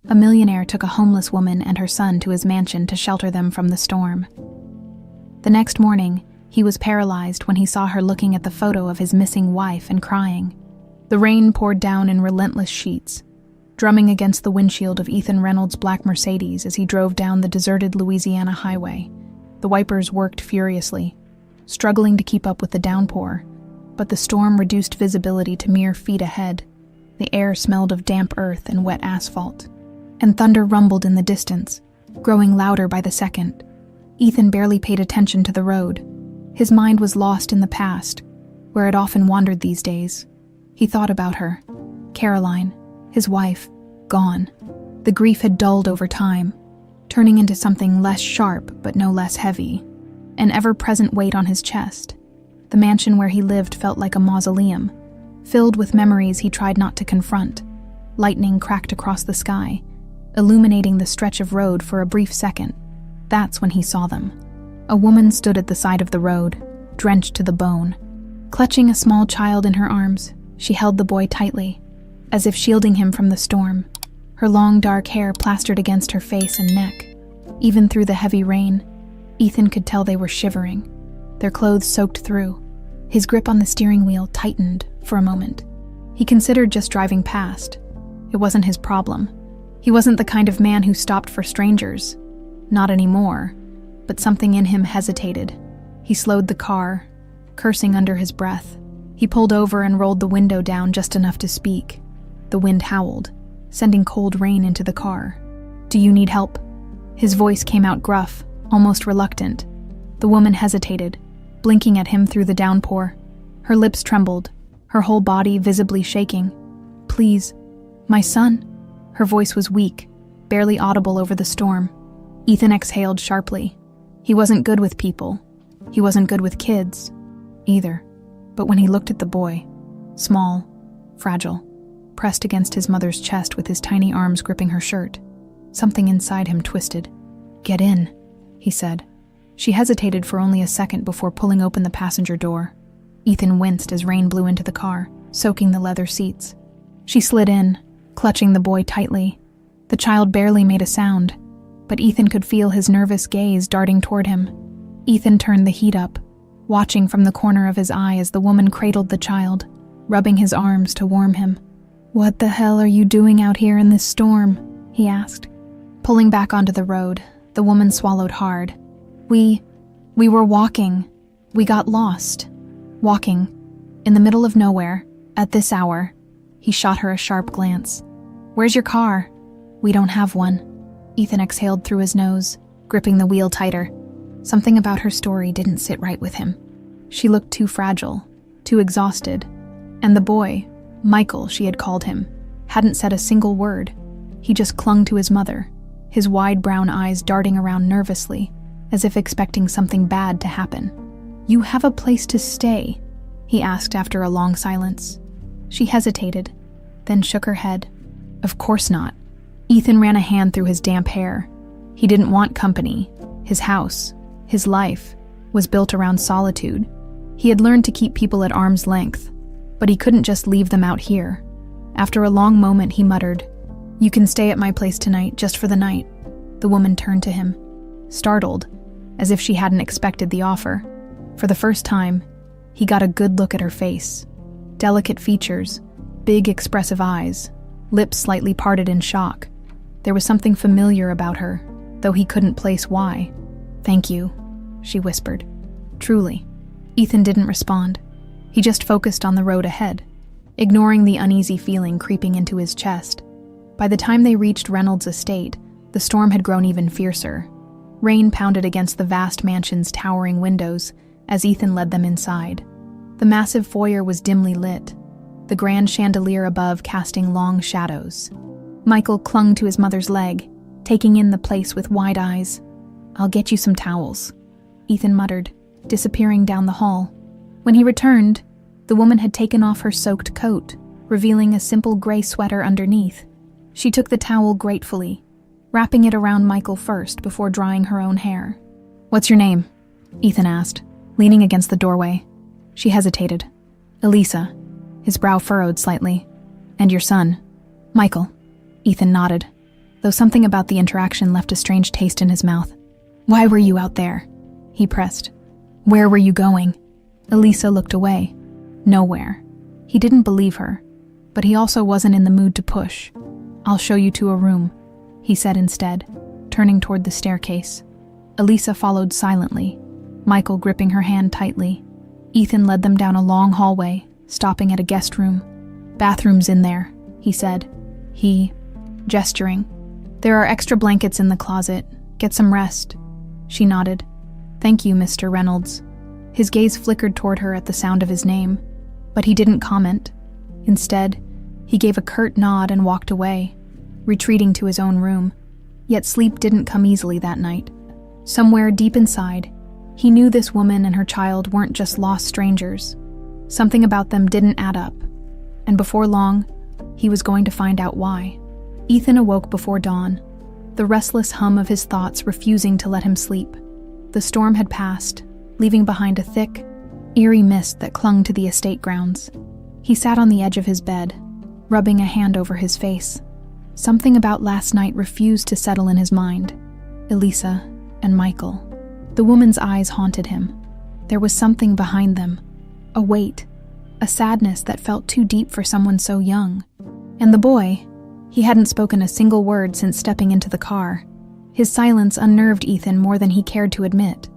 A millionaire took a homeless woman and her son to his mansion to shelter them from the storm. The next morning, he was paralyzed when he saw her looking at the photo of his missing wife and crying. The rain poured down in relentless sheets, drumming against the windshield of Ethan Reynolds' black Mercedes as he drove down the deserted Louisiana highway. The wipers worked furiously, struggling to keep up with the downpour, but the storm reduced visibility to mere feet ahead. The air smelled of damp earth and wet asphalt, and thunder rumbled in the distance, growing louder by the second. Ethan barely paid attention to the road. His mind was lost in the past, where it often wandered these days. He thought about her, Caroline, his wife, gone. The grief had dulled over time, turning into something less sharp but no less heavy, an ever-present weight on his chest. The mansion where he lived felt like a mausoleum, filled with memories he tried not to confront. Lightning cracked across the sky, illuminating the stretch of road for a brief second. That's when he saw them. A woman stood at the side of the road, drenched to the bone. Clutching a small child in her arms, she held the boy tightly, as if shielding him from the storm. Her long dark hair plastered against her face and neck. Even through the heavy rain, Ethan could tell they were shivering, their clothes soaked through. His grip on the steering wheel tightened for a moment. He considered just driving past. It wasn't his problem. He wasn't the kind of man who stopped for strangers. Not anymore, but something in him hesitated. He slowed the car, cursing under his breath. He pulled over and rolled the window down just enough to speak. The wind howled, sending cold rain into the car. "Do you need help?" His voice came out gruff, almost reluctant. The woman hesitated, blinking at him through the downpour. Her lips trembled, her whole body visibly shaking. "Please, my son?" Her voice was weak, barely audible over the storm. Ethan exhaled sharply. He wasn't good with people. He wasn't good with kids, either. But when he looked at the boy, small, fragile, pressed against his mother's chest with his tiny arms gripping her shirt, something inside him twisted. "Get in," he said. She hesitated for only a second before pulling open the passenger door. Ethan winced as rain blew into the car, soaking the leather seats. She slid in, clutching the boy tightly. The child barely made a sound, but Ethan could feel his nervous gaze darting toward him. Ethan turned the heat up, watching from the corner of his eye as the woman cradled the child, rubbing his arms to warm him. "What the hell are you doing out here in this storm?" he asked. Pulling back onto the road, the woman swallowed hard. We were walking. We got lost. Walking. In the middle of nowhere, at this hour." He shot her a sharp glance. "Where's your car?" "We don't have one." Ethan exhaled through his nose, gripping the wheel tighter. Something about her story didn't sit right with him. She looked too fragile, too exhausted. And the boy, Michael she had called him, hadn't said a single word. He just clung to his mother, his wide brown eyes darting around nervously, as if expecting something bad to happen. "You have a place to stay?" he asked after a long silence. She hesitated, then shook her head. "Of course not." Ethan ran a hand through his damp hair. He didn't want company. His house, his life, was built around solitude. He had learned to keep people at arm's length, but he couldn't just leave them out here. After a long moment, he muttered, "You can stay at my place tonight, just for the night." The woman turned to him, startled, as if she hadn't expected the offer. For the first time, he got a good look at her face. Delicate features, big expressive eyes, lips slightly parted in shock. There was something familiar about her, though he couldn't place why. "Thank you," she whispered. "Truly." Ethan didn't respond. He just focused on the road ahead, ignoring the uneasy feeling creeping into his chest. By the time they reached Reynolds' estate, the storm had grown even fiercer. Rain pounded against the vast mansion's towering windows as Ethan led them inside. The massive foyer was dimly lit, the grand chandelier above casting long shadows. Michael clung to his mother's leg, taking in the place with wide eyes. "I'll get you some towels," Ethan muttered, disappearing down the hall. When he returned, the woman had taken off her soaked coat, revealing a simple gray sweater underneath. She took the towel gratefully, wrapping it around Michael first before drying her own hair. "What's your name?" Ethan asked, leaning against the doorway. She hesitated. "Elisa." His brow furrowed slightly. "And your son?" "Michael." Ethan nodded. though something about the interaction left a strange taste in his mouth. "Why were you out there?" he pressed. "Where were you going?" Elisa looked away. Nowhere. He didn't believe her, but he also wasn't in the mood to push. "I'll show you to a room," he said instead, turning toward the staircase. Elisa followed silently, Michael gripping her hand tightly. Ethan led them down a long hallway, stopping at a guest room. "Bathroom's in there," he said. Gesturing. "There are extra blankets in the closet. Get some rest." She nodded. "Thank you, Mr. Reynolds." His gaze flickered toward her at the sound of his name, but he didn't comment. Instead, he gave a curt nod and walked away, retreating to his own room. Yet sleep didn't come easily that night. Somewhere deep inside, he knew this woman and her child weren't just lost strangers. Something about them didn't add up, and before long, he was going to find out why. Ethan awoke before dawn, the restless hum of his thoughts refusing to let him sleep. The storm had passed, leaving behind a thick, eerie mist that clung to the estate grounds. He sat on the edge of his bed, rubbing a hand over his face. Something about last night refused to settle in his mind. Elisa and Michael. The woman's eyes haunted him. There was something behind them, a weight, a sadness that felt too deep for someone so young. And the boy, he hadn't spoken a single word since stepping into the car. His silence unnerved Ethan more than he cared to admit.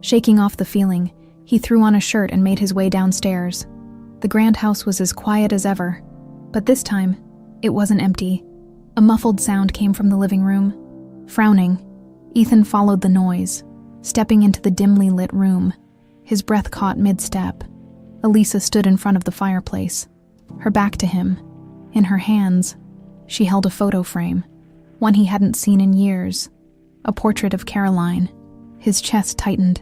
Shaking off the feeling, he threw on a shirt and made his way downstairs. The grand house was as quiet as ever, but this time, it wasn't empty. A muffled sound came from the living room. Frowning, Ethan followed the noise, stepping into the dimly lit room. His breath caught mid-step. Elisa stood in front of the fireplace, her back to him. In her hands, she held a photo frame, one he hadn't seen in years, a portrait of Caroline. His chest tightened,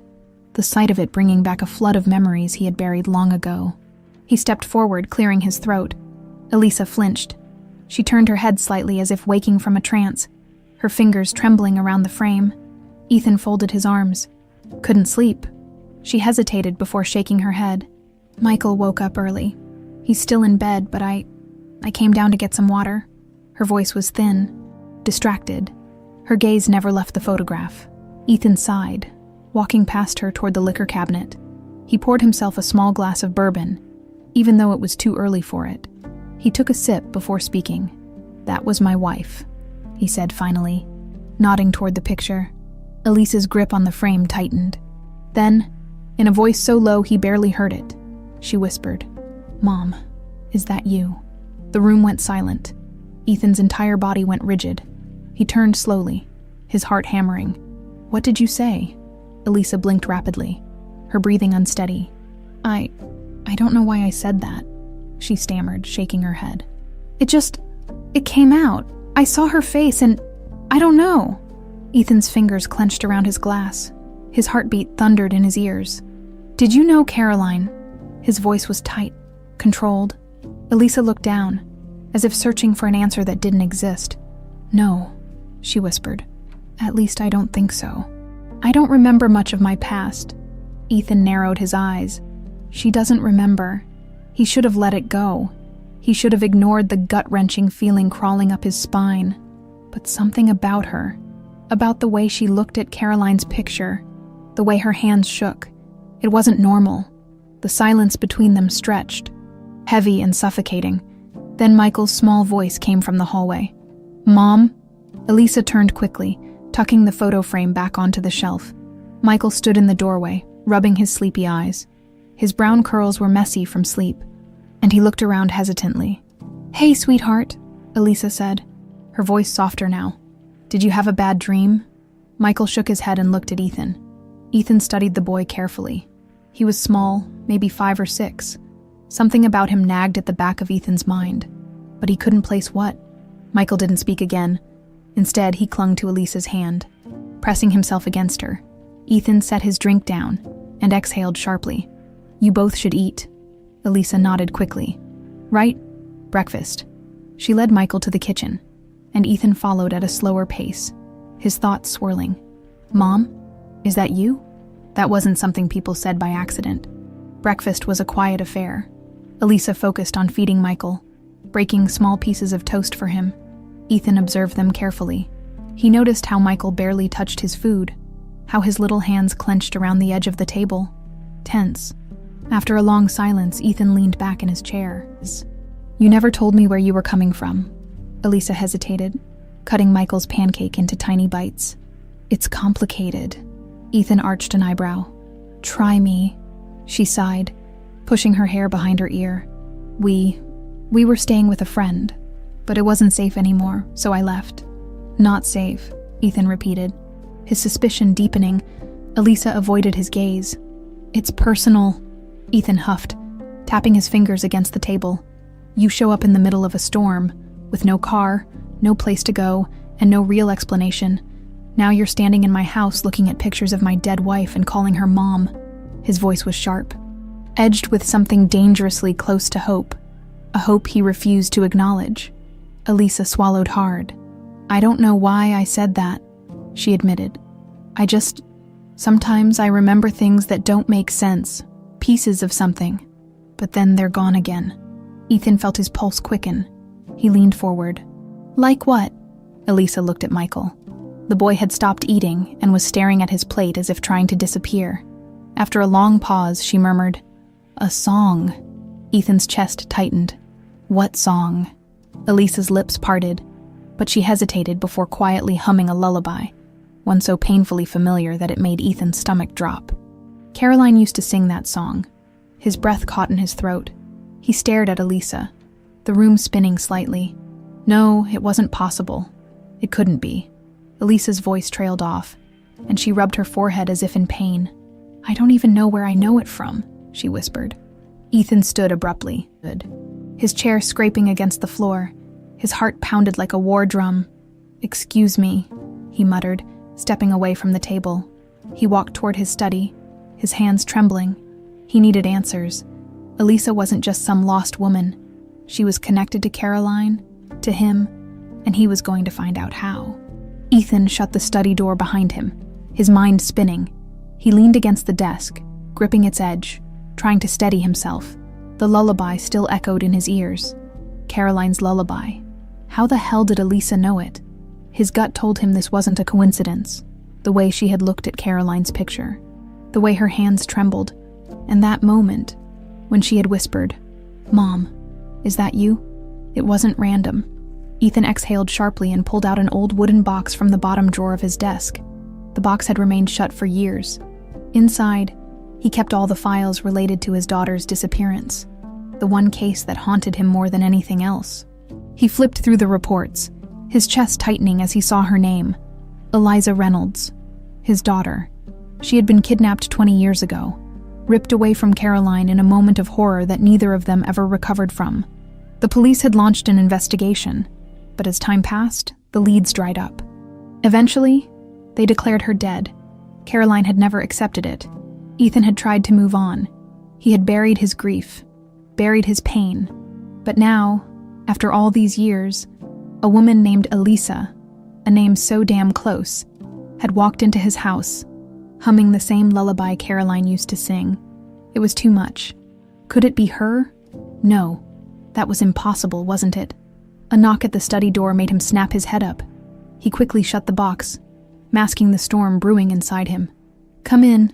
the sight of it bringing back a flood of memories he had buried long ago. He stepped forward, clearing his throat. Elisa flinched. She turned her head slightly as if waking from a trance, her fingers trembling around the frame. Ethan folded his arms. "Couldn't sleep." She hesitated before shaking her head. "Michael woke up early. He's still in bed, but I came down to get some water." Her voice was thin, distracted. Her gaze never left the photograph. Ethan sighed, walking past her toward the liquor cabinet. He poured himself a small glass of bourbon, even though it was too early for it. He took a sip before speaking. "That was my wife," he said finally, nodding toward the picture. Elisa's grip on the frame tightened. Then, in a voice so low he barely heard it, she whispered, "Mom, is that you?" The room went silent. Ethan's entire body went rigid. He turned slowly, his heart hammering. "What did you say?" Elisa blinked rapidly, her breathing unsteady. I don't know why I said that," she stammered, shaking her head. It came out. I saw her face and I don't know." Ethan's fingers clenched around his glass. His heartbeat thundered in his ears. "Did you know Caroline?" His voice was tight, controlled. Elisa looked down, as if searching for an answer that didn't exist. "No," she whispered. "At least I don't think so. I don't remember much of my past." Ethan narrowed his eyes. "She doesn't remember." He should have let it go. He should have ignored the gut-wrenching feeling crawling up his spine. But something about her, about the way she looked at Caroline's picture, the way her hands shook, it wasn't normal. The silence between them stretched, heavy and suffocating. Then Michael's small voice came from the hallway. "Mom?" Elisa turned quickly, tucking the photo frame back onto the shelf. Michael stood in the doorway, rubbing his sleepy eyes. His brown curls were messy from sleep, and he looked around hesitantly. "Hey, sweetheart," Elisa said, her voice softer now. "Did you have a bad dream?" Michael shook his head and looked at Ethan. Ethan studied the boy carefully. He was small, maybe 5 or 6. Something about him nagged at the back of Ethan's mind, but he couldn't place what. Michael didn't speak again. Instead, he clung to Elisa's hand, pressing himself against her. Ethan set his drink down and exhaled sharply. "You both should eat." Elisa nodded quickly. "Right? Breakfast." She led Michael to the kitchen, and Ethan followed at a slower pace, his thoughts swirling. "Mom? Is that you?" That wasn't something people said by accident. Breakfast was a quiet affair. Elisa focused on feeding Michael, breaking small pieces of toast for him. Ethan observed them carefully. He noticed how Michael barely touched his food, how his little hands clenched around the edge of the table, tense. After a long silence, Ethan leaned back in his chair. "You never told me where you were coming from." Elisa hesitated, cutting Michael's pancake into tiny bites. "It's complicated." Ethan arched an eyebrow. "Try me," she sighed, pushing her hair behind her ear. We were staying with a friend, but it wasn't safe anymore, so I left." "Not safe," Ethan repeated, his suspicion deepening. Elisa avoided his gaze. "It's personal," Ethan huffed, tapping his fingers against the table. "You show up in the middle of a storm, with no car, no place to go, and no real explanation. Now you're standing in my house looking at pictures of my dead wife and calling her mom." His voice was sharp, edged with something dangerously close to hope, a hope he refused to acknowledge. Elisa swallowed hard. "I don't know why I said that," she admitted. Sometimes I remember things that don't make sense, pieces of something, but then they're gone again." Ethan felt his pulse quicken. He leaned forward. "Like what?" Elisa looked at Michael. The boy had stopped eating and was staring at his plate as if trying to disappear. After a long pause, she murmured, "A song." Ethan's chest tightened. "What song?" Elisa's lips parted, but she hesitated before quietly humming a lullaby, one so painfully familiar that it made Ethan's stomach drop. Caroline used to sing that song. His breath caught in his throat. He stared at Elisa, the room spinning slightly. No, it wasn't possible. It couldn't be. Elisa's voice trailed off, and she rubbed her forehead as if in pain. "I don't even know where I know it from," she whispered. Ethan stood abruptly, his chair scraping against the floor. His heart pounded like a war drum. "Excuse me," he muttered, stepping away from the table. He walked toward his study, his hands trembling. He needed answers. Elisa wasn't just some lost woman. She was connected to Caroline, to him, and he was going to find out how. Ethan shut the study door behind him, his mind spinning. He leaned against the desk, gripping its edge, trying to steady himself. The lullaby still echoed in his ears. Caroline's lullaby. How the hell did Elisa know it? His gut told him this wasn't a coincidence. The way she had looked at Caroline's picture, the way her hands trembled, and that moment when she had whispered, "Mom, is that you?" It wasn't random. Ethan exhaled sharply and pulled out an old wooden box from the bottom drawer of his desk. The box had remained shut for years. Inside, he kept all the files related to his daughter's disappearance, the one case that haunted him more than anything else. He flipped through the reports, his chest tightening as he saw her name, Eliza Reynolds, his daughter. She had been kidnapped 20 years ago, ripped away from Caroline in a moment of horror that neither of them ever recovered from. The police had launched an investigation, but as time passed, the leads dried up. Eventually, they declared her dead. Caroline had never accepted it. Ethan had tried to move on. He had buried his grief, buried his pain. But now, after all these years, a woman named Elisa, a name so damn close, had walked into his house, humming the same lullaby Caroline used to sing. It was too much. Could it be her? No. That was impossible, wasn't it? A knock at the study door made him snap his head up. He quickly shut the box, masking the storm brewing inside him. "Come in."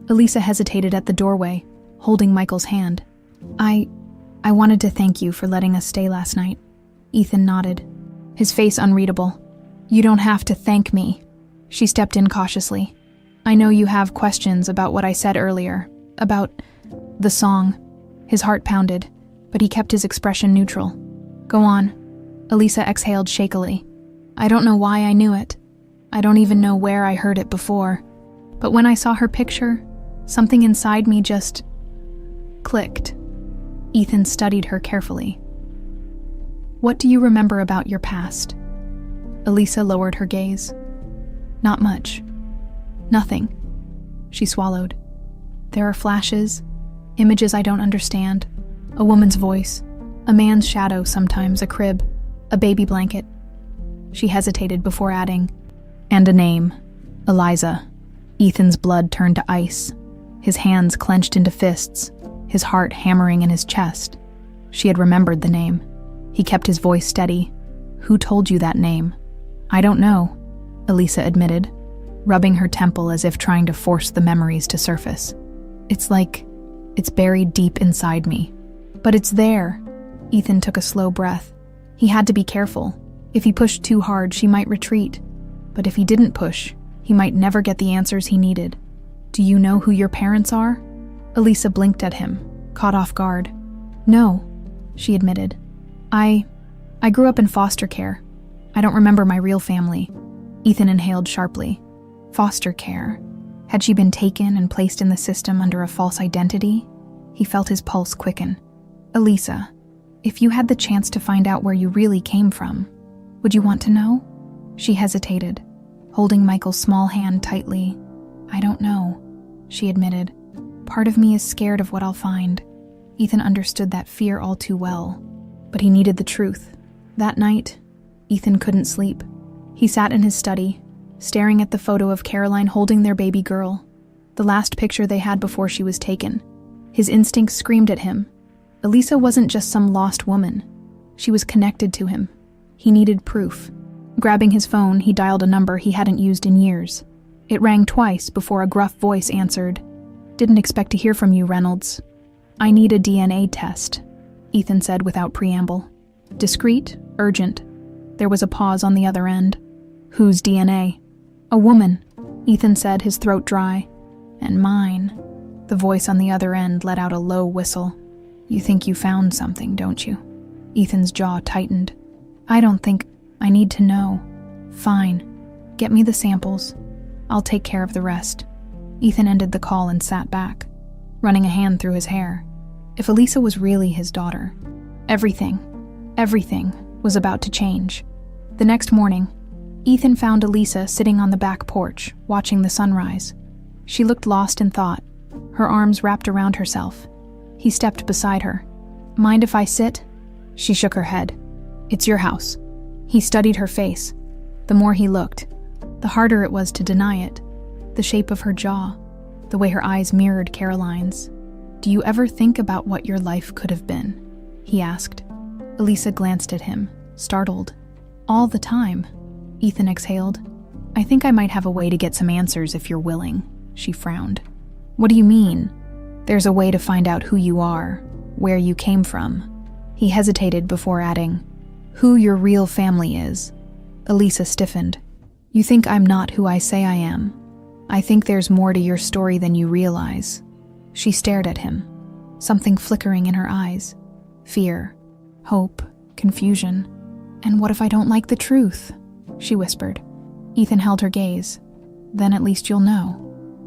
Elisa hesitated at the doorway, holding Michael's hand. I wanted to thank you for letting us stay last night." Ethan nodded, his face unreadable. "You don't have to thank me." She stepped in cautiously. "I know you have questions about what I said earlier, about the song." His heart pounded, but he kept his expression neutral. "Go on." Elisa exhaled shakily. "I don't know why I knew it. I don't even know where I heard it before. But when I saw her picture, something inside me just clicked." Ethan studied her carefully. "What do you remember about your past?" Elisa lowered her gaze. "Not much. Nothing." She swallowed. "There are flashes, images I don't understand, a woman's voice, a man's shadow sometimes, a crib, a baby blanket." She hesitated before adding, "And a name, Eliza." Ethan's blood turned to ice, his hands clenched into fists, his heart hammering in his chest. She had remembered the name. He kept his voice steady. Who told you that name? I don't know, Elisa admitted, rubbing her temple as if trying to force the memories to surface. It's like it's buried deep inside me. But it's there. Ethan took a slow breath. He had to be careful. If he pushed too hard, she might retreat. But if he didn't push, he might never get the answers he needed. Do you know who your parents are? Elisa blinked at him, caught off guard. No, she admitted. I grew up in foster care. I don't remember my real family. Ethan inhaled sharply. Foster care? Had she been taken and placed in the system under a false identity? He felt his pulse quicken. Elisa, if you had the chance to find out where you really came from, would you want to know? She hesitated, holding Michael's small hand tightly. I don't know, she admitted. Part of me is scared of what I'll find. Ethan understood that fear all too well, but he needed the truth. That night, Ethan couldn't sleep. He sat in his study, staring at the photo of Caroline holding their baby girl, the last picture they had before she was taken. His instincts screamed at him. Elisa wasn't just some lost woman. She was connected to him. He needed proof. Grabbing his phone, he dialed a number he hadn't used in years. It rang twice before a gruff voice answered. Didn't expect to hear from you, Reynolds. I need a DNA test, Ethan said without preamble. Discreet, urgent. There was a pause on the other end. Whose DNA? A woman, Ethan said, his throat dry. And mine. The voice on the other end let out a low whistle. You think you found something, don't you? Ethan's jaw tightened. I don't think I need to know. Fine. Get me the samples. I'll take care of the rest. Ethan ended the call and sat back, running a hand through his hair. If Elisa was really his daughter, everything was about to change. The next morning, Ethan found Elisa sitting on the back porch, watching the sunrise. She looked lost in thought, her arms wrapped around herself. He stepped beside her. Mind if I sit? She shook her head. It's your house. He studied her face. The more he looked, the harder it was to deny it. The shape of her jaw, the way her eyes mirrored Caroline's. Do you ever think about what your life could have been? He asked. Elisa glanced at him, startled. All the time. Ethan exhaled. I think I might have a way to get some answers if you're willing, she frowned. What do you mean? There's a way to find out who you are, where you came from. He hesitated before adding, who your real family is. Elisa stiffened. You think I'm not who I say I am. I think there's more to your story than you realize. She stared at him, something flickering in her eyes. Fear, hope, confusion. And what if I don't like the truth? She whispered. Ethan held her gaze. Then at least you'll know.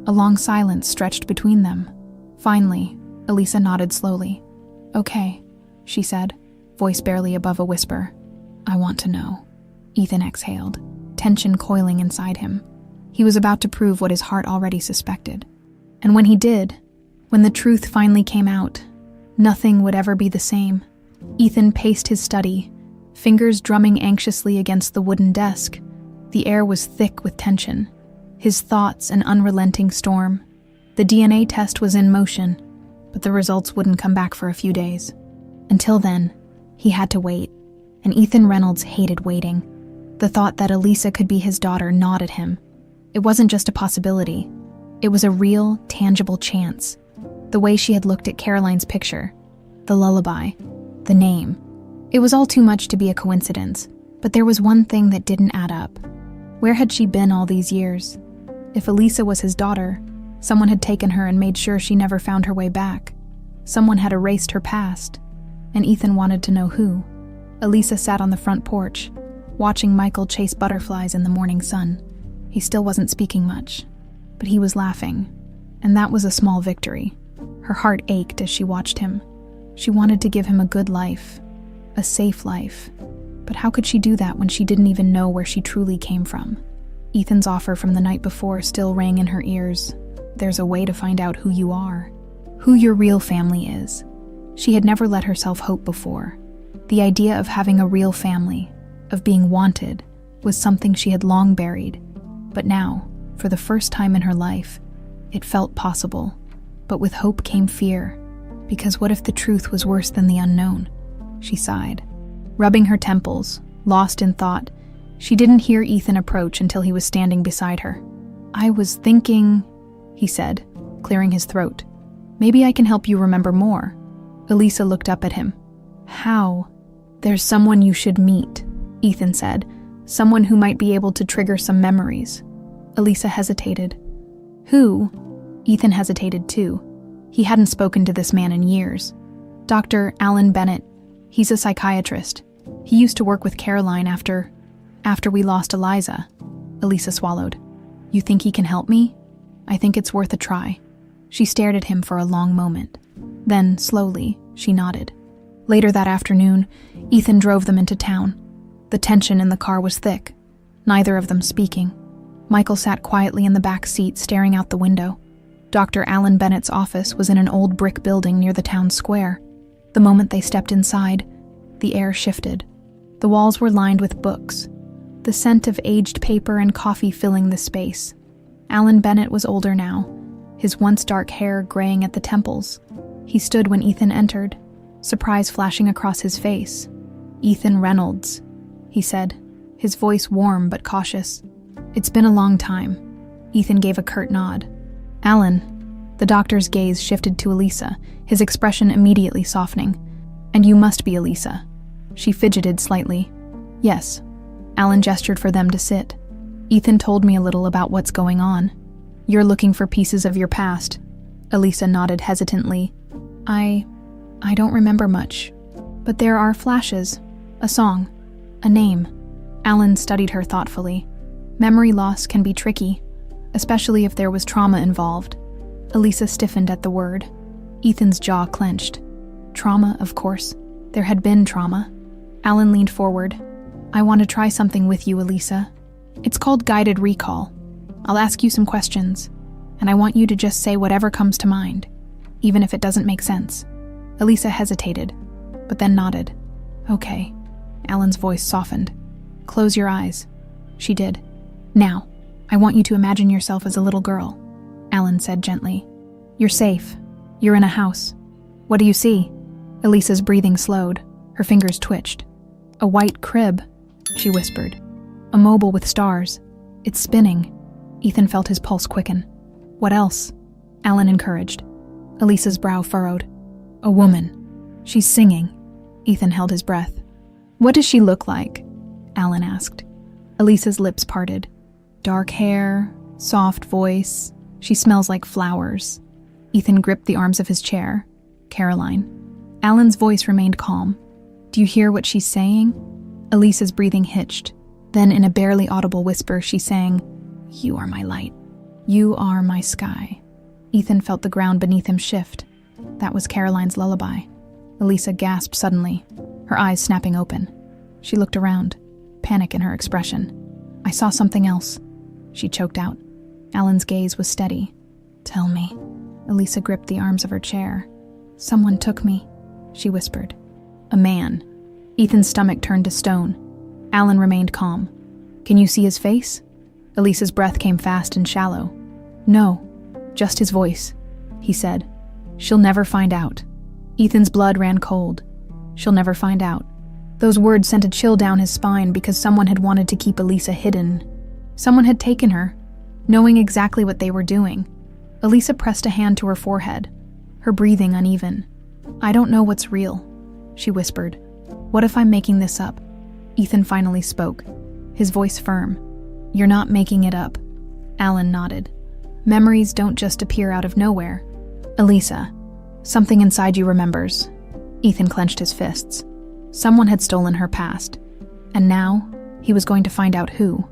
A long silence stretched between them. Finally, Elisa nodded slowly. Okay, she said, voice barely above a whisper. I want to know. Ethan exhaled, tension coiling inside him. He was about to prove what his heart already suspected. And when he did, when the truth finally came out, nothing would ever be the same. Ethan paced his study, fingers drumming anxiously against the wooden desk. The air was thick with tension, his thoughts an unrelenting storm. The DNA test was in motion, but the results wouldn't come back for a few days. Until then, he had to wait, and Ethan Reynolds hated waiting. The thought that Elisa could be his daughter gnawed at him. It wasn't just a possibility. It was a real, tangible chance. The way she had looked at Caroline's picture, the lullaby, the name. It was all too much to be a coincidence, but there was one thing that didn't add up. Where had she been all these years? If Elisa was his daughter, someone had taken her and made sure she never found her way back. Someone had erased her past, and Ethan wanted to know who. Elisa sat on the front porch, watching Michael chase butterflies in the morning sun. He still wasn't speaking much, but he was laughing, and that was a small victory. Her heart ached as she watched him. She wanted to give him a good life, a safe life. But how could she do that when she didn't even know where she truly came from? Ethan's offer from the night before still rang in her ears. There's a way to find out who you are, who your real family is. She had never let herself hope before. The idea of having a real family, of being wanted, was something she had long buried. But now, for the first time in her life, it felt possible. But with hope came fear, because what if the truth was worse than the unknown? She sighed. Rubbing her temples, Lost in thought, she didn't hear Ethan approach until he was standing beside her. "I was thinking," he said, clearing his throat. "Maybe I can help you remember more." Elisa looked up at him. "How?" "There's someone you should meet," Ethan said. "Someone who might be able to trigger some memories." Elisa hesitated. "Who?" Ethan hesitated too. He hadn't spoken to this man in years. "Dr. Alan Bennett. He's a psychiatrist. He used to work with Caroline after we lost Eliza." Elisa swallowed. "You think he can help me?" "I think it's worth a try." She stared at him for a long moment. Then, slowly, she nodded. Later that afternoon, Ethan drove them into town. The tension in the car was thick, neither of them speaking. Michael sat quietly in the back seat, staring out the window. Dr. Alan Bennett's office was in an old brick building near the town square. The moment they stepped inside, the air shifted. The walls were lined with books, the scent of aged paper and coffee filling the space. Alan Bennett was older now, his once dark hair graying at the temples. He stood when Ethan entered, surprise flashing across his face. "Ethan Reynolds," he said, his voice warm but cautious. "It's been a long time." Ethan gave a curt nod. "Alan." The doctor's gaze shifted to Elisa, his expression immediately softening. "And you must be Elisa." She fidgeted slightly. "Yes." Alan gestured for them to sit. "Ethan told me a little about what's going on. You're looking for pieces of your past." Elisa nodded hesitantly. I don't remember much, but there are flashes, a song, a name." Alan studied her thoughtfully. "Memory loss can be tricky, especially if there was trauma involved." Elisa stiffened at the word. Ethan's jaw clenched. Trauma, of course. There had been trauma. Alan leaned forward. "I want to try something with you, Elisa. It's called guided recall. I'll ask you some questions, and I want you to just say whatever comes to mind, even if it doesn't make sense." Elisa hesitated, but then nodded. "Okay." Alan's voice softened. "Close your eyes." She did. "Now, I want you to imagine yourself as a little girl," Alan said gently. "You're safe. You're in a house. What do you see?" Elisa's breathing slowed. Her fingers twitched. "A white crib," she whispered. "A mobile with stars. It's spinning." Ethan felt his pulse quicken. "What else?" Alan encouraged. Elisa's brow furrowed. "A woman. She's singing." Ethan held his breath. "What does she look like?" Alan asked. Elisa's lips parted. "Dark hair, soft voice. She smells like flowers." Ethan gripped the arms of his chair. "Caroline." Alan's voice remained calm. "Do you hear what she's saying?" Elisa's breathing hitched. Then in a barely audible whisper, she sang, "You are my light. You are my sky." Ethan felt the ground beneath him shift. That was Caroline's lullaby. Elisa gasped suddenly, her eyes snapping open. She looked around, panic in her expression. "I saw something else," she choked out. Alan's gaze was steady. "Tell me." Elisa gripped the arms of her chair. "Someone took me," she whispered. "A man." Ethan's stomach turned to stone. Alan remained calm. "Can you see his face?" Elisa's breath came fast and shallow. "No, just his voice," he said. "She'll never find out." Ethan's blood ran cold. "She'll never find out." Those words sent a chill down his spine because someone had wanted to keep Elisa hidden. Someone had taken her, knowing exactly what they were doing. Elisa pressed a hand to her forehead, her breathing uneven. "I don't know what's real," she whispered. "What if I'm making this up?" Ethan finally spoke, his voice firm. "You're not making it up." Alan nodded. "Memories don't just appear out of nowhere." "Elisa, something inside you remembers." Ethan clenched his fists. Someone had stolen her past, and now he was going to find out who.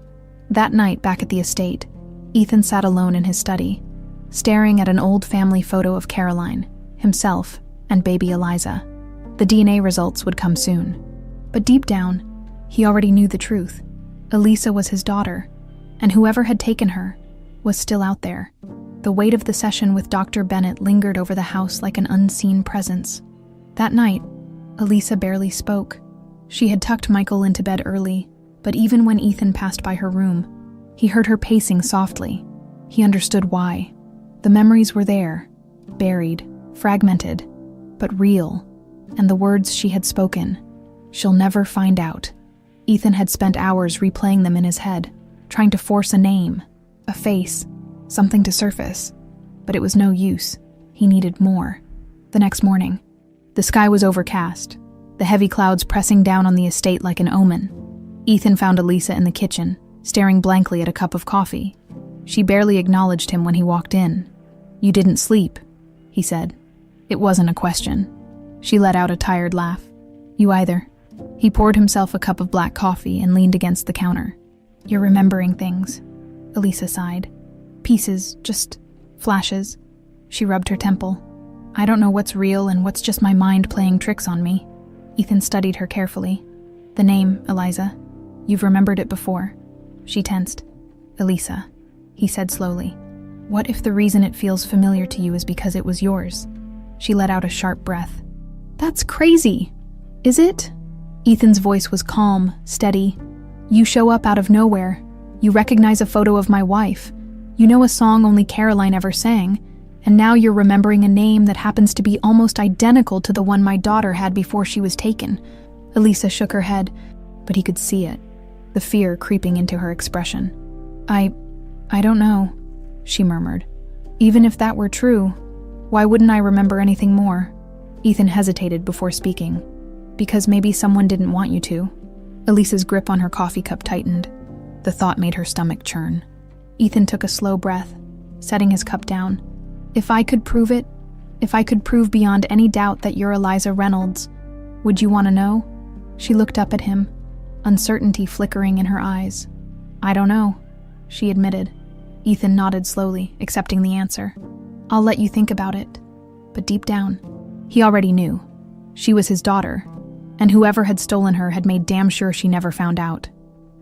That night back at the estate, Ethan sat alone in his study, staring at an old family photo of Caroline, himself, and baby Eliza. The DNA results would come soon. But deep down, he already knew the truth. Elisa was his daughter, and whoever had taken her was still out there. The weight of the session with Dr. Bennett lingered over the house like an unseen presence. That night, Elisa barely spoke. She had tucked Michael into bed early, but even when Ethan passed by her room, he heard her pacing softly. He understood why. The memories were there, buried, fragmented, but real, and the words she had spoken, "She'll never find out," Ethan had spent hours replaying them in his head, trying to force a name, a face, something to surface. But it was no use. He needed more. The next morning, the sky was overcast, the heavy clouds pressing down on the estate like an omen. Ethan found Elisa in the kitchen, staring blankly at a cup of coffee. She barely acknowledged him when he walked in. "You didn't sleep," he said. It wasn't a question. She let out a tired laugh. "You either." He poured himself a cup of black coffee and leaned against the counter. "You're remembering things," Elisa sighed. "Pieces, just flashes." She rubbed her temple. "I don't know what's real and what's just my mind playing tricks on me." Ethan studied her carefully. "The name, Eliza. You've remembered it before." She tensed. "Elisa," he said slowly. "What if the reason it feels familiar to you is because it was yours?" She let out a sharp breath. "That's crazy. Is it?" Ethan's voice was calm, steady. "You show up out of nowhere. You recognize a photo of my wife. You know a song only Caroline ever sang. And now you're remembering a name that happens to be almost identical to the one my daughter had before she was taken." Elisa shook her head, but he could see it, the fear creeping into her expression. I don't know," she murmured. "Even if that were true, why wouldn't I remember anything more?" Ethan hesitated before speaking. "Because maybe someone didn't want you to." Elisa's grip on her coffee cup tightened. The thought made her stomach churn. Ethan took a slow breath, setting his cup down. "If I could prove it, if I could prove beyond any doubt that you're Eliza Reynolds, would you want to know?" She looked up at him, uncertainty flickering in her eyes. "I don't know," she admitted. Ethan nodded slowly, accepting the answer. "I'll let you think about it." But deep down, he already knew. She was his daughter, and whoever had stolen her had made damn sure she never found out.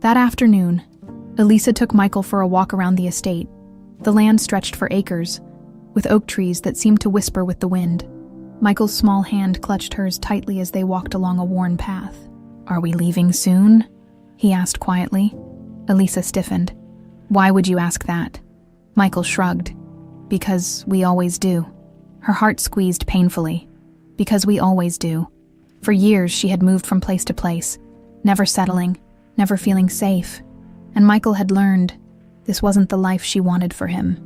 That afternoon, Elisa took Michael for a walk around the estate. The land stretched for acres, with oak trees that seemed to whisper with the wind. Michael's small hand clutched hers tightly as they walked along a worn path. "Are we leaving soon?" he asked quietly. Elisa stiffened. "Why would you ask that?" Michael shrugged. "Because we always do." Her heart squeezed painfully. Because we always do. For years she had moved from place to place, never settling, never feeling safe. And Michael had learned this wasn't the life she wanted for him.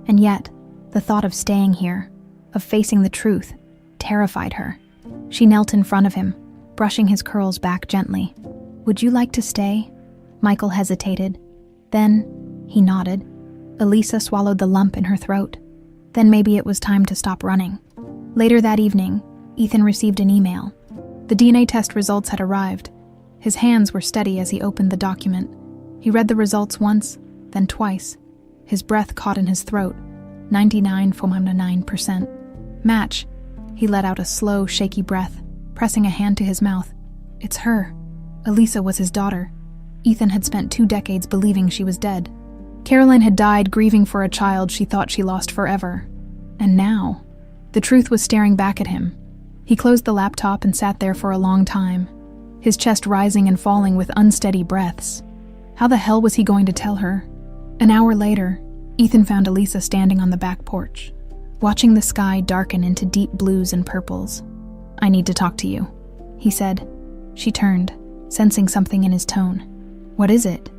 And yet, the thought of staying here, of facing the truth, terrified her. She knelt in front of him, brushing his curls back gently. "Would you like to stay?" Michael hesitated. Then, he nodded. Elisa swallowed the lump in her throat. Then maybe it was time to stop running. Later that evening, Ethan received an email. The DNA test results had arrived. His hands were steady as he opened the document. He read the results once, then twice. His breath caught in his throat. 99.9%. Match. He let out a slow, shaky breath, pressing a hand to his mouth. It's her. Elisa was his daughter. Ethan had spent 2 decades believing she was dead. Caroline had died grieving for a child she thought she lost forever. And now, the truth was staring back at him. He closed the laptop and sat there for a long time, his chest rising and falling with unsteady breaths. How the hell was he going to tell her? An hour later, Ethan found Elisa standing on the back porch, watching the sky darken into deep blues and purples. "I need to talk to you," he said. She turned, sensing something in his tone. "What is it?"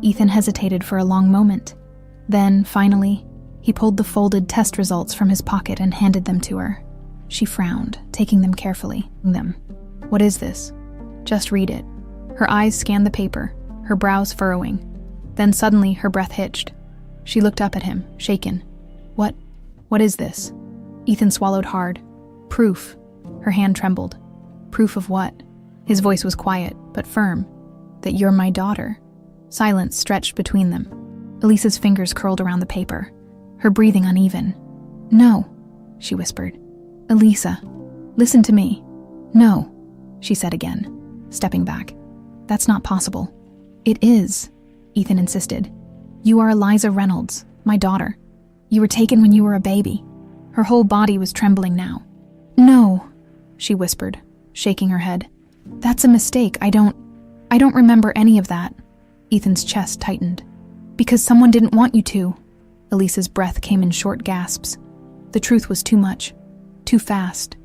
Ethan hesitated for a long moment. Then, finally, he pulled the folded test results from his pocket and handed them to her. She frowned, taking them carefully. "What is this?" "Just read it." Her eyes scanned the paper, her brows furrowing. Then suddenly her breath hitched. She looked up at him, shaken. What is this?" Ethan swallowed hard. "Proof." Her hand trembled. "Proof of what?" His voice was quiet, but firm. "That you're my daughter." Silence stretched between them. Elisa's fingers curled around the paper, her breathing uneven. "No," she whispered. "Elisa, listen to me." "No," she said again, stepping back. "That's not possible." "It is," Ethan insisted. "You are Eliza Reynolds, my daughter. You were taken when you were a baby." Her whole body was trembling now. "No," she whispered, shaking her head. "That's a mistake. I don't remember any of that." Ethan's chest tightened. "Because someone didn't want you to." Elisa's breath came in short gasps. The truth was too much, too fast.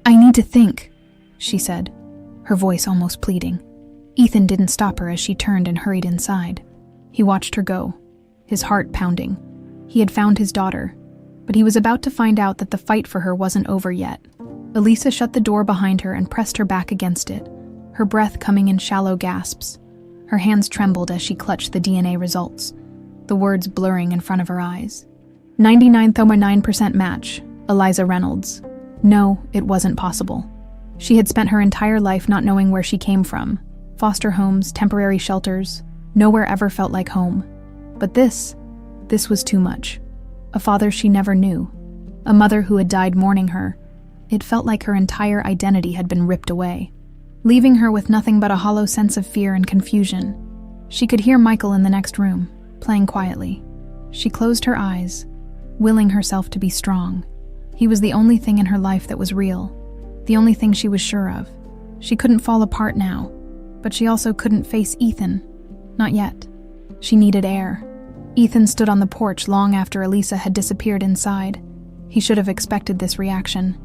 "I need to think," she said, her voice almost pleading. Ethan didn't stop her as she turned and hurried inside. He watched her go, his heart pounding. He had found his daughter, but he was about to find out that the fight for her wasn't over yet. Elisa shut the door behind her and pressed her back against it, her breath coming in shallow gasps. Her hands trembled as she clutched the DNA results, the words blurring in front of her eyes. 99.9% match, Eliza Reynolds. No, it wasn't possible. She had spent her entire life not knowing where she came from. Foster homes, temporary shelters, nowhere ever felt like home. But this was too much. A father she never knew, a mother who had died mourning her. It felt like her entire identity had been ripped away, leaving her with nothing but a hollow sense of fear and confusion. She could hear Michael in the next room, playing quietly. She closed her eyes, willing herself to be strong. He was the only thing in her life that was real, the only thing she was sure of. She couldn't fall apart now, but she also couldn't face Ethan. Not yet. She needed air. Ethan stood on the porch long after Elisa had disappeared inside. He should have expected this reaction.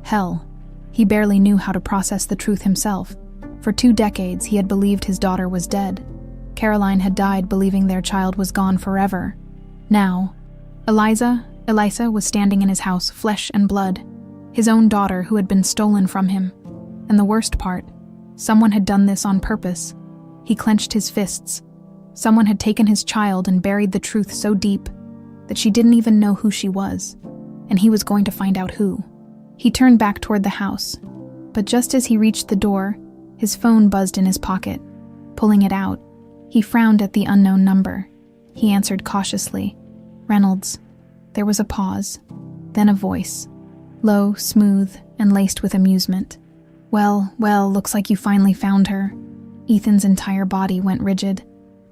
Hell, he barely knew how to process the truth himself. For 2 decades, he had believed his daughter was dead. Caroline had died believing their child was gone forever. Now, Elisa was standing in his house, flesh and blood. His own daughter who had been stolen from him. And the worst part, someone had done this on purpose. He clenched his fists. Someone had taken his child and buried the truth so deep that she didn't even know who she was, and he was going to find out who. He turned back toward the house, but just as he reached the door, his phone buzzed in his pocket. Pulling it out, he frowned at the unknown number. He answered cautiously, "Reynolds." There was a pause, then a voice, low, smooth, and laced with amusement. Well, looks like you finally found her." Ethan's entire body went rigid.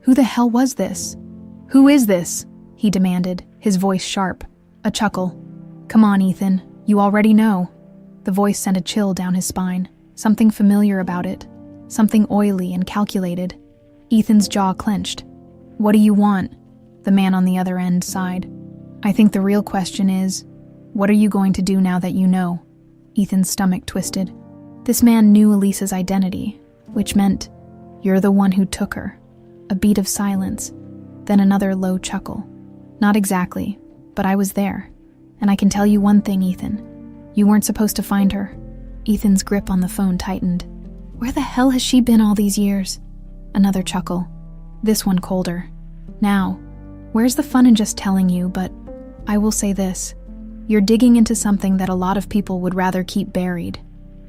Who the hell was this? "Who is this?" he demanded, his voice sharp. A chuckle. "Come on, Ethan, you already know." The voice sent a chill down his spine, something familiar about it, something oily and calculated. Ethan's jaw clenched. "What do you want?" The man on the other end sighed. "I think the real question is, what are you going to do now that you know?" Ethan's stomach twisted. This man knew Elisa's identity, which meant, "You're the one who took her." A beat of silence, then another low chuckle. "Not exactly, but I was there. And I can tell you one thing, Ethan. You weren't supposed to find her." Ethan's grip on the phone tightened. "Where the hell has she been all these years?" Another chuckle, this one colder. "Now, where's the fun in just telling you, but I will say this. You're digging into something that a lot of people would rather keep buried."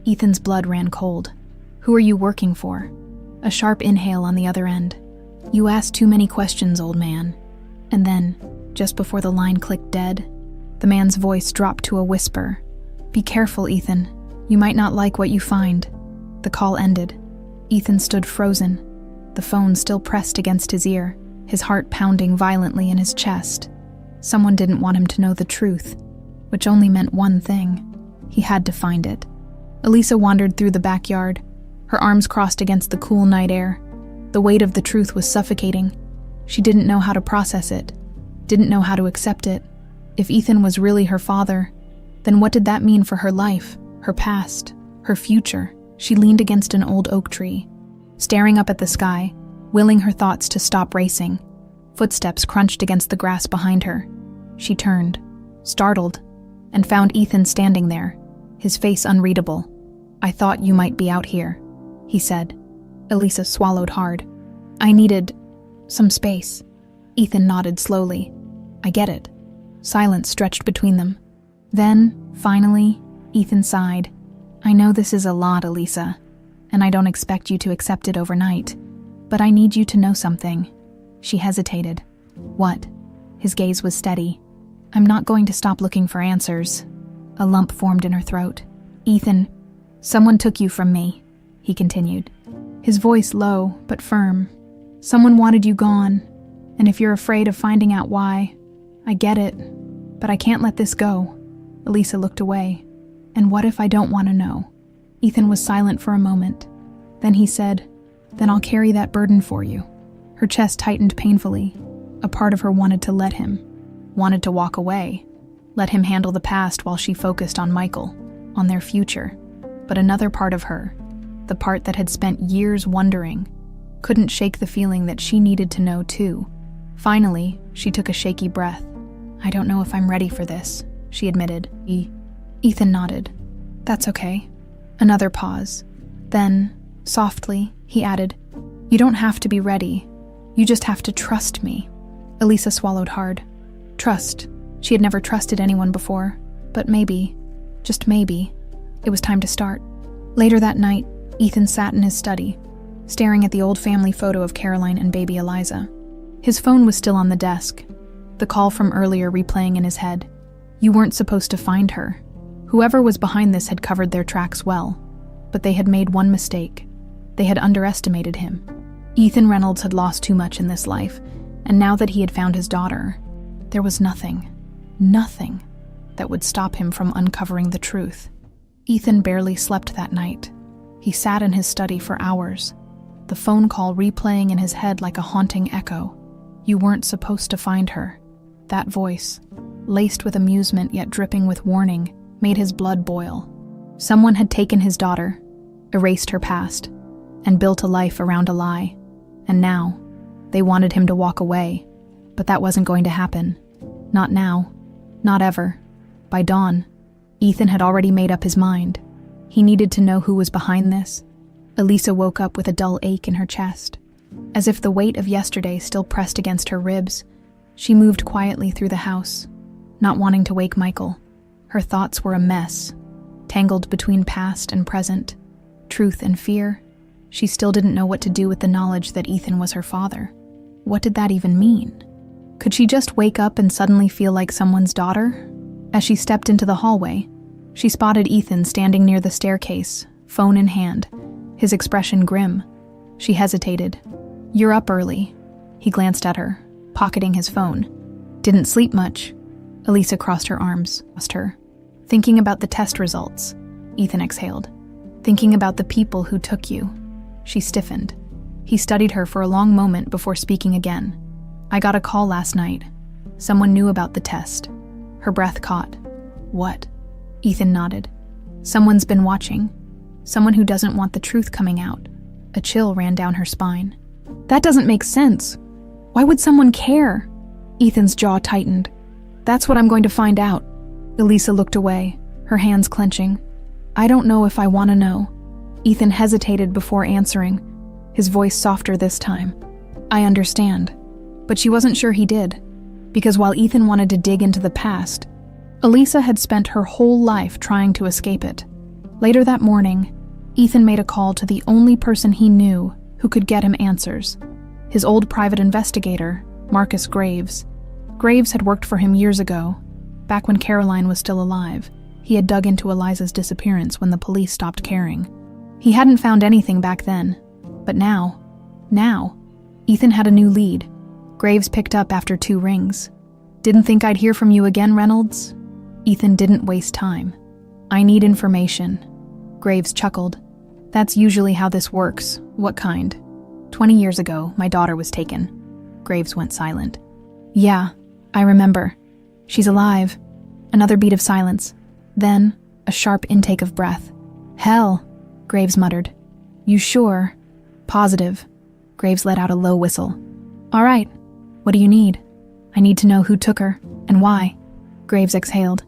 Ethan's blood ran cold. "Who are you working for?" A sharp inhale on the other end. "You ask too many questions, old man." And then, just before the line clicked dead, the man's voice dropped to a whisper. "Be careful, Ethan. You might not like what you find." The call ended. Ethan stood frozen, the phone still pressed against his ear, his heart pounding violently in his chest. Someone didn't want him to know the truth, which only meant one thing. He had to find it. Elisa wandered through the backyard, her arms crossed against the cool night air. The weight of the truth was suffocating. She didn't know how to process it, didn't know how to accept it. If Ethan was really her father, then what did that mean for her life, her past, her future? She leaned against an old oak tree, staring up at the sky, willing her thoughts to stop racing. Footsteps crunched against the grass behind her. She turned, startled, and found Ethan standing there, his face unreadable. "I thought you might be out here," he said. Elisa swallowed hard. "I needed some space." Ethan nodded slowly. "I get it." Silence stretched between them. Then, finally, Ethan sighed. "I know this is a lot, Elisa, and I don't expect you to accept it overnight, but I need you to know something." She hesitated. "What?" His gaze was steady. "I'm not going to stop looking for answers." A lump formed in her throat. "Ethan, someone took you from me," he continued, his voice low but firm. "Someone wanted you gone, and if you're afraid of finding out why, I get it, but I can't let this go." Elisa looked away. "And what if I don't want to know?" Ethan was silent for a moment. Then he said, "Then I'll carry that burden for you." Her chest tightened painfully. A part of her wanted to let him, wanted to walk away, let him handle the past while she focused on Michael, on their future. But another part of her, the part that had spent years wondering, couldn't shake the feeling that she needed to know too. Finally, she took a shaky breath. "I don't know if I'm ready for this," she admitted. Ethan nodded. "That's okay." Another pause. Then, softly, he added, "You don't have to be ready. You just have to trust me." Elisa swallowed hard. Trust. She had never trusted anyone before, but maybe, just maybe, it was time to start. Later that night, Ethan sat in his study, staring at the old family photo of Caroline and baby Eliza. His phone was still on the desk, the call from earlier replaying in his head. You weren't supposed to find her. Whoever was behind this had covered their tracks well, but they had made one mistake. They had underestimated him. Ethan Reynolds had lost too much in this life, and now that he had found his daughter, there was nothing that would stop him from uncovering the truth. Ethan barely slept that night. He sat in his study for hours, the phone call replaying in his head like a haunting echo. You weren't supposed to find her. That voice, laced with amusement yet dripping with warning, made his blood boil. Someone had taken his daughter, erased her past, and built a life around a lie. And now, they wanted him to walk away. But that wasn't going to happen. Not now. Not ever. By dawn, Ethan had already made up his mind. He needed to know who was behind this. Elisa woke up with a dull ache in her chest. As if the weight of yesterday still pressed against her ribs, she moved quietly through the house, not wanting to wake Michael. Her thoughts were a mess, tangled between past and present, truth and fear. She still didn't know what to do with the knowledge that Ethan was her father. What did that even mean? Could she just wake up and suddenly feel like someone's daughter? As she stepped into the hallway, she spotted Ethan standing near the staircase, phone in hand, his expression grim. She hesitated. "You're up early." He glanced at her, pocketing his phone. "Didn't sleep much." Elisa crossed her arms, asked her. "Thinking about the test results," Ethan exhaled. "Thinking about the people who took you." She stiffened. He studied her for a long moment before speaking again. "I got a call last night. Someone knew about the test." Her breath caught. "What?" Ethan nodded. "Someone's been watching. Someone who doesn't want the truth coming out." A chill ran down her spine. "That doesn't make sense. Why would someone care?" Ethan's jaw tightened. "That's what I'm going to find out." Elisa looked away, her hands clenching. "I don't know if I want to know." Ethan hesitated before answering, his voice softer this time. "I understand." But she wasn't sure he did, because while Ethan wanted to dig into the past, Elisa had spent her whole life trying to escape it. Later that morning, Ethan made a call to the only person he knew who could get him answers. His old private investigator, Marcus Graves. Graves had worked for him years ago. Back when Caroline was still alive, he had dug into Eliza's disappearance when the police stopped caring. He hadn't found anything back then, but now, Ethan had a new lead. Graves picked up after 2 rings. "Didn't think I'd hear from you again, Reynolds?" Ethan didn't waste time. "I need information." Graves chuckled. "That's usually how this works." "What kind?" 20 years ago, my daughter was taken." Graves went silent. "Yeah, I remember. She's alive." Another beat of silence. Then, a sharp intake of breath. "Hell," Graves muttered. "You sure?" "Positive." Graves let out a low whistle. "All right. What do you need?" "I need to know who took her, and why." Graves exhaled.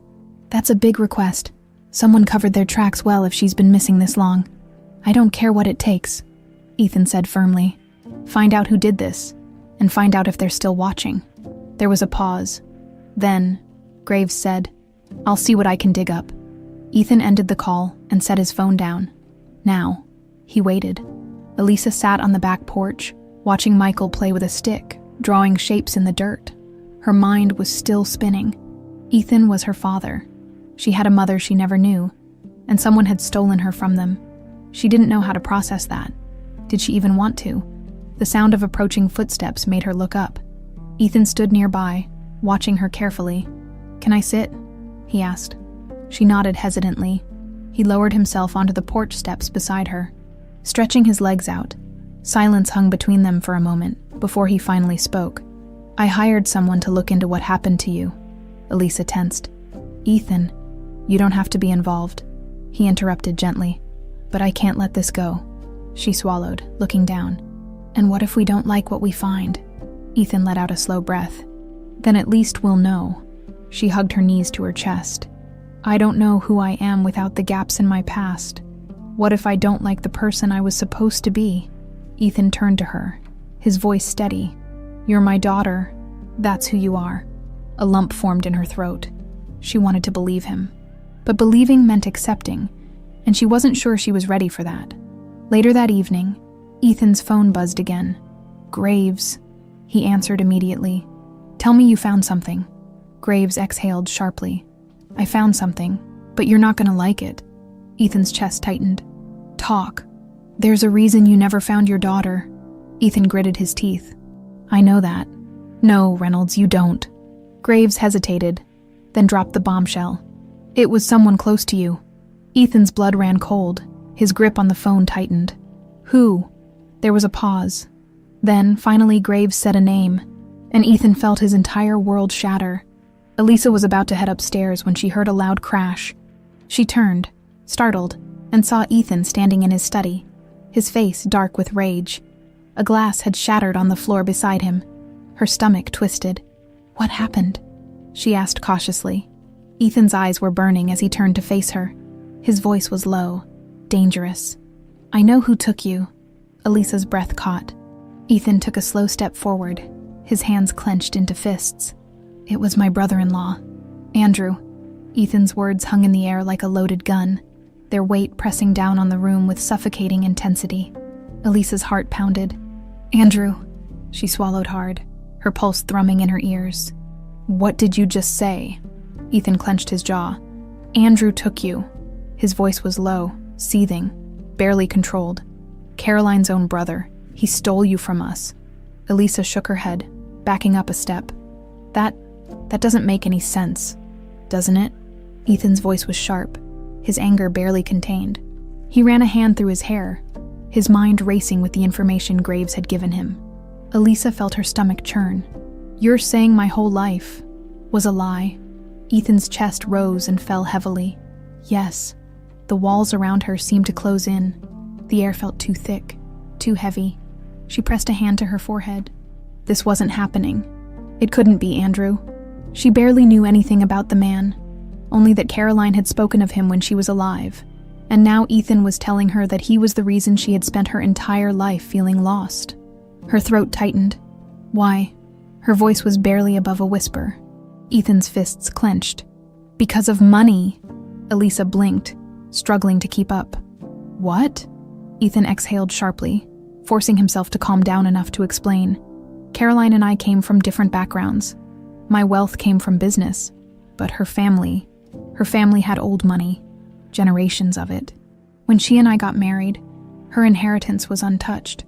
"That's a big request. Someone covered their tracks well if she's been missing this long." "I don't care what it takes," Ethan said firmly. "Find out who did this, and find out if they're still watching." There was a pause. Then, Graves said, "I'll see what I can dig up." Ethan ended the call and set his phone down. Now, he waited. Elisa sat on the back porch, watching Michael play with a stick, drawing shapes in the dirt. Her mind was still spinning. Ethan was her father. She had a mother she never knew, and someone had stolen her from them. She didn't know how to process that. Did she even want to? The sound of approaching footsteps made her look up. Ethan stood nearby, watching her carefully. "Can I sit?" he asked. She nodded hesitantly. He lowered himself onto the porch steps beside her, stretching his legs out. Silence hung between them for a moment before he finally spoke. "I hired someone to look into what happened to you." Elisa tensed. "Ethan, you don't have to be involved," he interrupted gently. "But I can't let this go." She swallowed, looking down. And what if we don't like what we find? Ethan let out a slow breath. Then at least we'll know. She hugged her knees to her chest. I don't know who I am without the gaps in my past. What if I don't like the person I was supposed to be? Ethan turned to her, his voice steady. You're my daughter. That's who you are. A lump formed in her throat. She wanted to believe him. But believing meant accepting, and she wasn't sure she was ready for that. Later that evening, Ethan's phone buzzed again. Graves. He answered immediately. Tell me you found something. Graves exhaled sharply. I found something, but you're not gonna like it. Ethan's chest tightened. Talk. There's a reason you never found your daughter. Ethan gritted his teeth. I know that. No, Reynolds, you don't. Graves hesitated, then dropped the bombshell. It was someone close to you. Ethan's blood ran cold. His grip on the phone tightened. Who? There was a pause. Then, finally, Graves said a name, and Ethan felt his entire world shatter. Elisa was about to head upstairs when she heard a loud crash. She turned, startled, and saw Ethan standing in his study, his face dark with rage. A glass had shattered on the floor beside him. Her stomach twisted. What happened? She asked cautiously. Ethan's eyes were burning as he turned to face her. His voice was low, dangerous. I know who took you. Elisa's breath caught. Ethan took a slow step forward, his hands clenched into fists. It was my brother-in-law, Andrew. Ethan's words hung in the air like a loaded gun, their weight pressing down on the room with suffocating intensity. Elisa's heart pounded. Andrew. She swallowed hard, her pulse thrumming in her ears. What did you just say? Ethan clenched his jaw. Andrew took you. His voice was low, seething, barely controlled. Caroline's own brother. He stole you from us. Elisa shook her head, backing up a step. That doesn't make any sense, doesn't it? Ethan's voice was sharp, his anger barely contained. He ran a hand through his hair, his mind racing with the information Graves had given him. Elisa felt her stomach churn. You're saying my whole life was a lie? Ethan's chest rose and fell heavily. Yes. The walls around her seemed to close in. The air felt too thick, too heavy. She pressed a hand to her forehead. This wasn't happening. It couldn't be Andrew. She barely knew anything about the man, only that Caroline had spoken of him when she was alive, and now Ethan was telling her that he was the reason she had spent her entire life feeling lost. Her throat tightened. Why? Her voice was barely above a whisper. Ethan's fists clenched. Because of money. Elisa blinked, struggling to keep up. What? Ethan exhaled sharply, forcing himself to calm down enough to explain. Caroline and I came from different backgrounds. My wealth came from business, but her family had old money, generations of it. When she and I got married, her inheritance was untouched,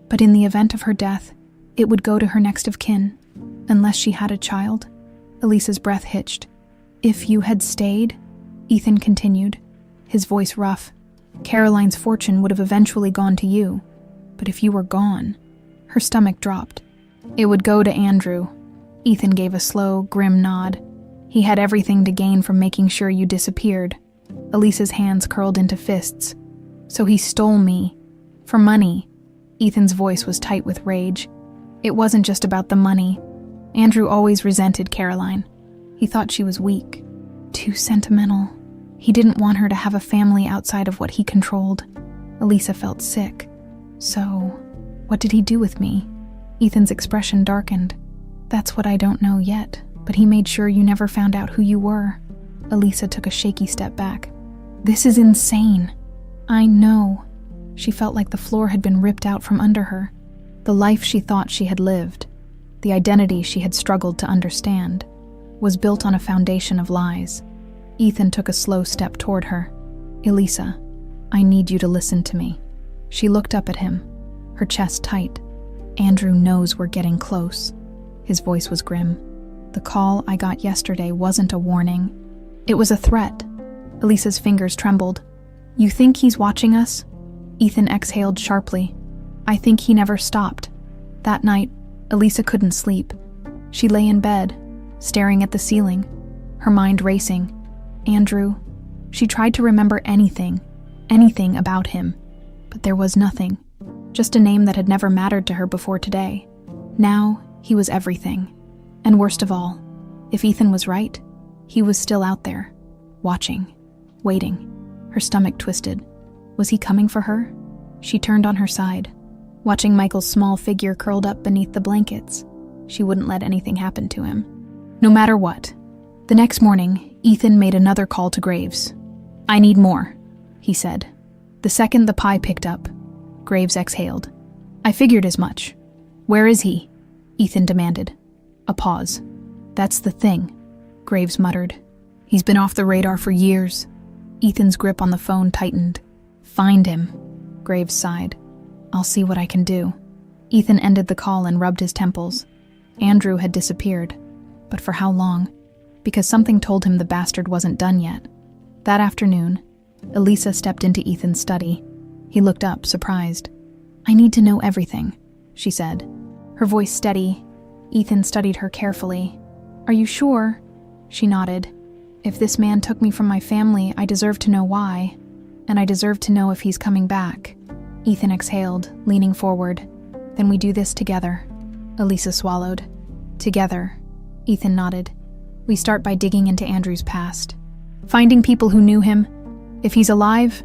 but in the event of her death, it would go to her next of kin, unless she had a child. Elisa's breath hitched. If you had stayed, Ethan continued, his voice rough, Caroline's fortune would have eventually gone to you, but if you were gone, her stomach dropped. It would go to Andrew. Ethan gave a slow, grim nod. He had everything to gain from making sure you disappeared. Elisa's hands curled into fists. So he stole me. For money. Ethan's voice was tight with rage. It wasn't just about the money. Andrew always resented Caroline. He thought she was weak. Too sentimental. He didn't want her to have a family outside of what he controlled. Elisa felt sick. So, what did he do with me? Ethan's expression darkened. That's what I don't know yet, but he made sure you never found out who you were. Elisa took a shaky step back. This is insane. I know. She felt like the floor had been ripped out from under her. The life she thought she had lived, the identity she had struggled to understand, was built on a foundation of lies. Ethan took a slow step toward her. Elisa, I need you to listen to me. She looked up at him, her chest tight. Andrew knows we're getting close. His voice was grim. The call I got yesterday wasn't a warning. It was a threat. Elisa's fingers trembled. You think he's watching us? Ethan exhaled sharply. I think he never stopped. That night, Elisa couldn't sleep. She lay in bed, staring at the ceiling, her mind racing. Andrew. She tried to remember anything about him, but there was nothing. just a name that had never mattered to her before today. Now, he was everything. And worst of all, if Ethan was right, he was still out there, watching, waiting. Her stomach twisted. Was he coming for her? She turned on her side, watching Michael's small figure curled up beneath the blankets. She wouldn't let anything happen to him, no matter what. The next morning, Ethan made another call to Graves. "I need more," he said. The second the pie picked up, Graves exhaled. "I figured as much. Where is he?" Ethan demanded. A pause. "That's the thing," Graves muttered. "He's been off the radar for years." Ethan's grip on the phone tightened. "Find him," Graves sighed. "I'll see what I can do." Ethan ended the call and rubbed his temples. Andrew had disappeared. But for how long? Because something told him the bastard wasn't done yet. That afternoon, Elisa stepped into Ethan's study. He looked up, surprised. "I need to know everything," she said. Her voice steady. Ethan studied her carefully. "Are you sure?" She nodded. "If this man took me from my family, I deserve to know why. And I deserve to know if he's coming back." Ethan exhaled, leaning forward. "Then we do this together." Elisa swallowed. "Together," Ethan nodded. "We start by digging into Andrew's past. Finding people who knew him. If he's alive,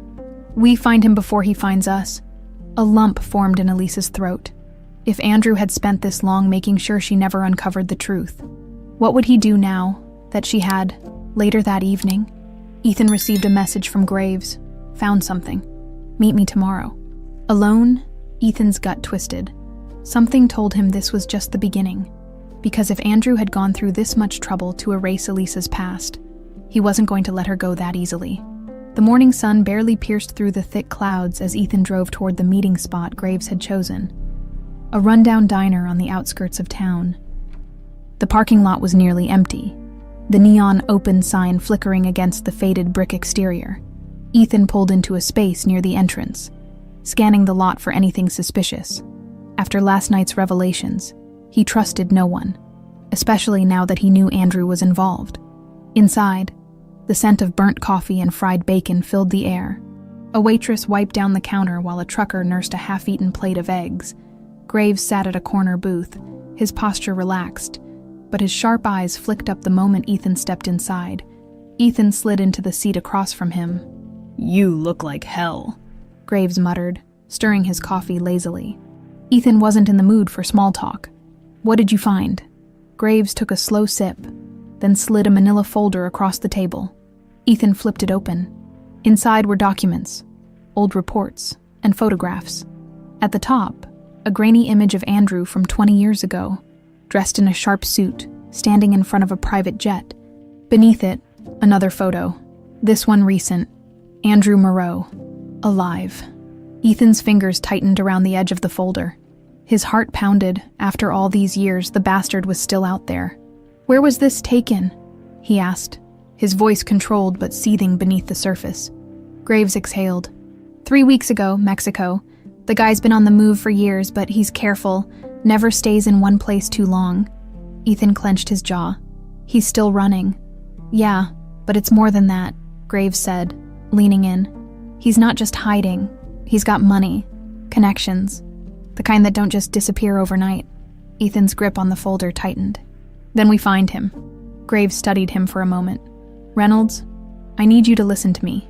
we find him before he finds us." A lump formed in Elisa's throat. If Andrew had spent this long making sure she never uncovered the truth, what would he do now that she had, later that evening? Ethan received a message from Graves. "Found something. Meet me tomorrow." Alone, Ethan's gut twisted. Something told him this was just the beginning. Because if Andrew had gone through this much trouble to erase Elisa's past, he wasn't going to let her go that easily. The morning sun barely pierced through the thick clouds as Ethan drove toward the meeting spot Graves had chosen. A rundown diner on the outskirts of town. The parking lot was nearly empty, the neon open sign flickering against the faded brick exterior. Ethan pulled into a space near the entrance, scanning the lot for anything suspicious. After last night's revelations, he trusted no one, especially now that he knew Andrew was involved. Inside, the scent of burnt coffee and fried bacon filled the air. A waitress wiped down the counter while a trucker nursed a half-eaten plate of eggs. Graves sat at a corner booth, his posture relaxed, but his sharp eyes flicked up the moment Ethan stepped inside. Ethan slid into the seat across from him. "You look like hell," Graves muttered, stirring his coffee lazily. Ethan wasn't in the mood for small talk. "What did you find?" Graves took a slow sip, then slid a manila folder across the table. Ethan flipped it open. Inside were documents, old reports, and photographs. At the top, a grainy image of Andrew from 20 years ago, dressed in a sharp suit, standing in front of a private jet. Beneath it, another photo, this one recent, Andrew Moreau, alive. Ethan's fingers tightened around the edge of the folder. His heart pounded. After all these years, the bastard was still out there. "Where was this taken?" he asked, his voice controlled but seething beneath the surface. Graves exhaled. 3 weeks ago, Mexico. The guy's been on the move for years, but he's careful, never stays in one place too long." Ethan clenched his jaw. "He's still running." "Yeah, but it's more than that," Graves said, leaning in. "He's not just hiding. He's got money, connections, the kind that don't just disappear overnight." Ethan's grip on the folder tightened. "Then we find him." Graves studied him for a moment. "Reynolds, I need you to listen to me.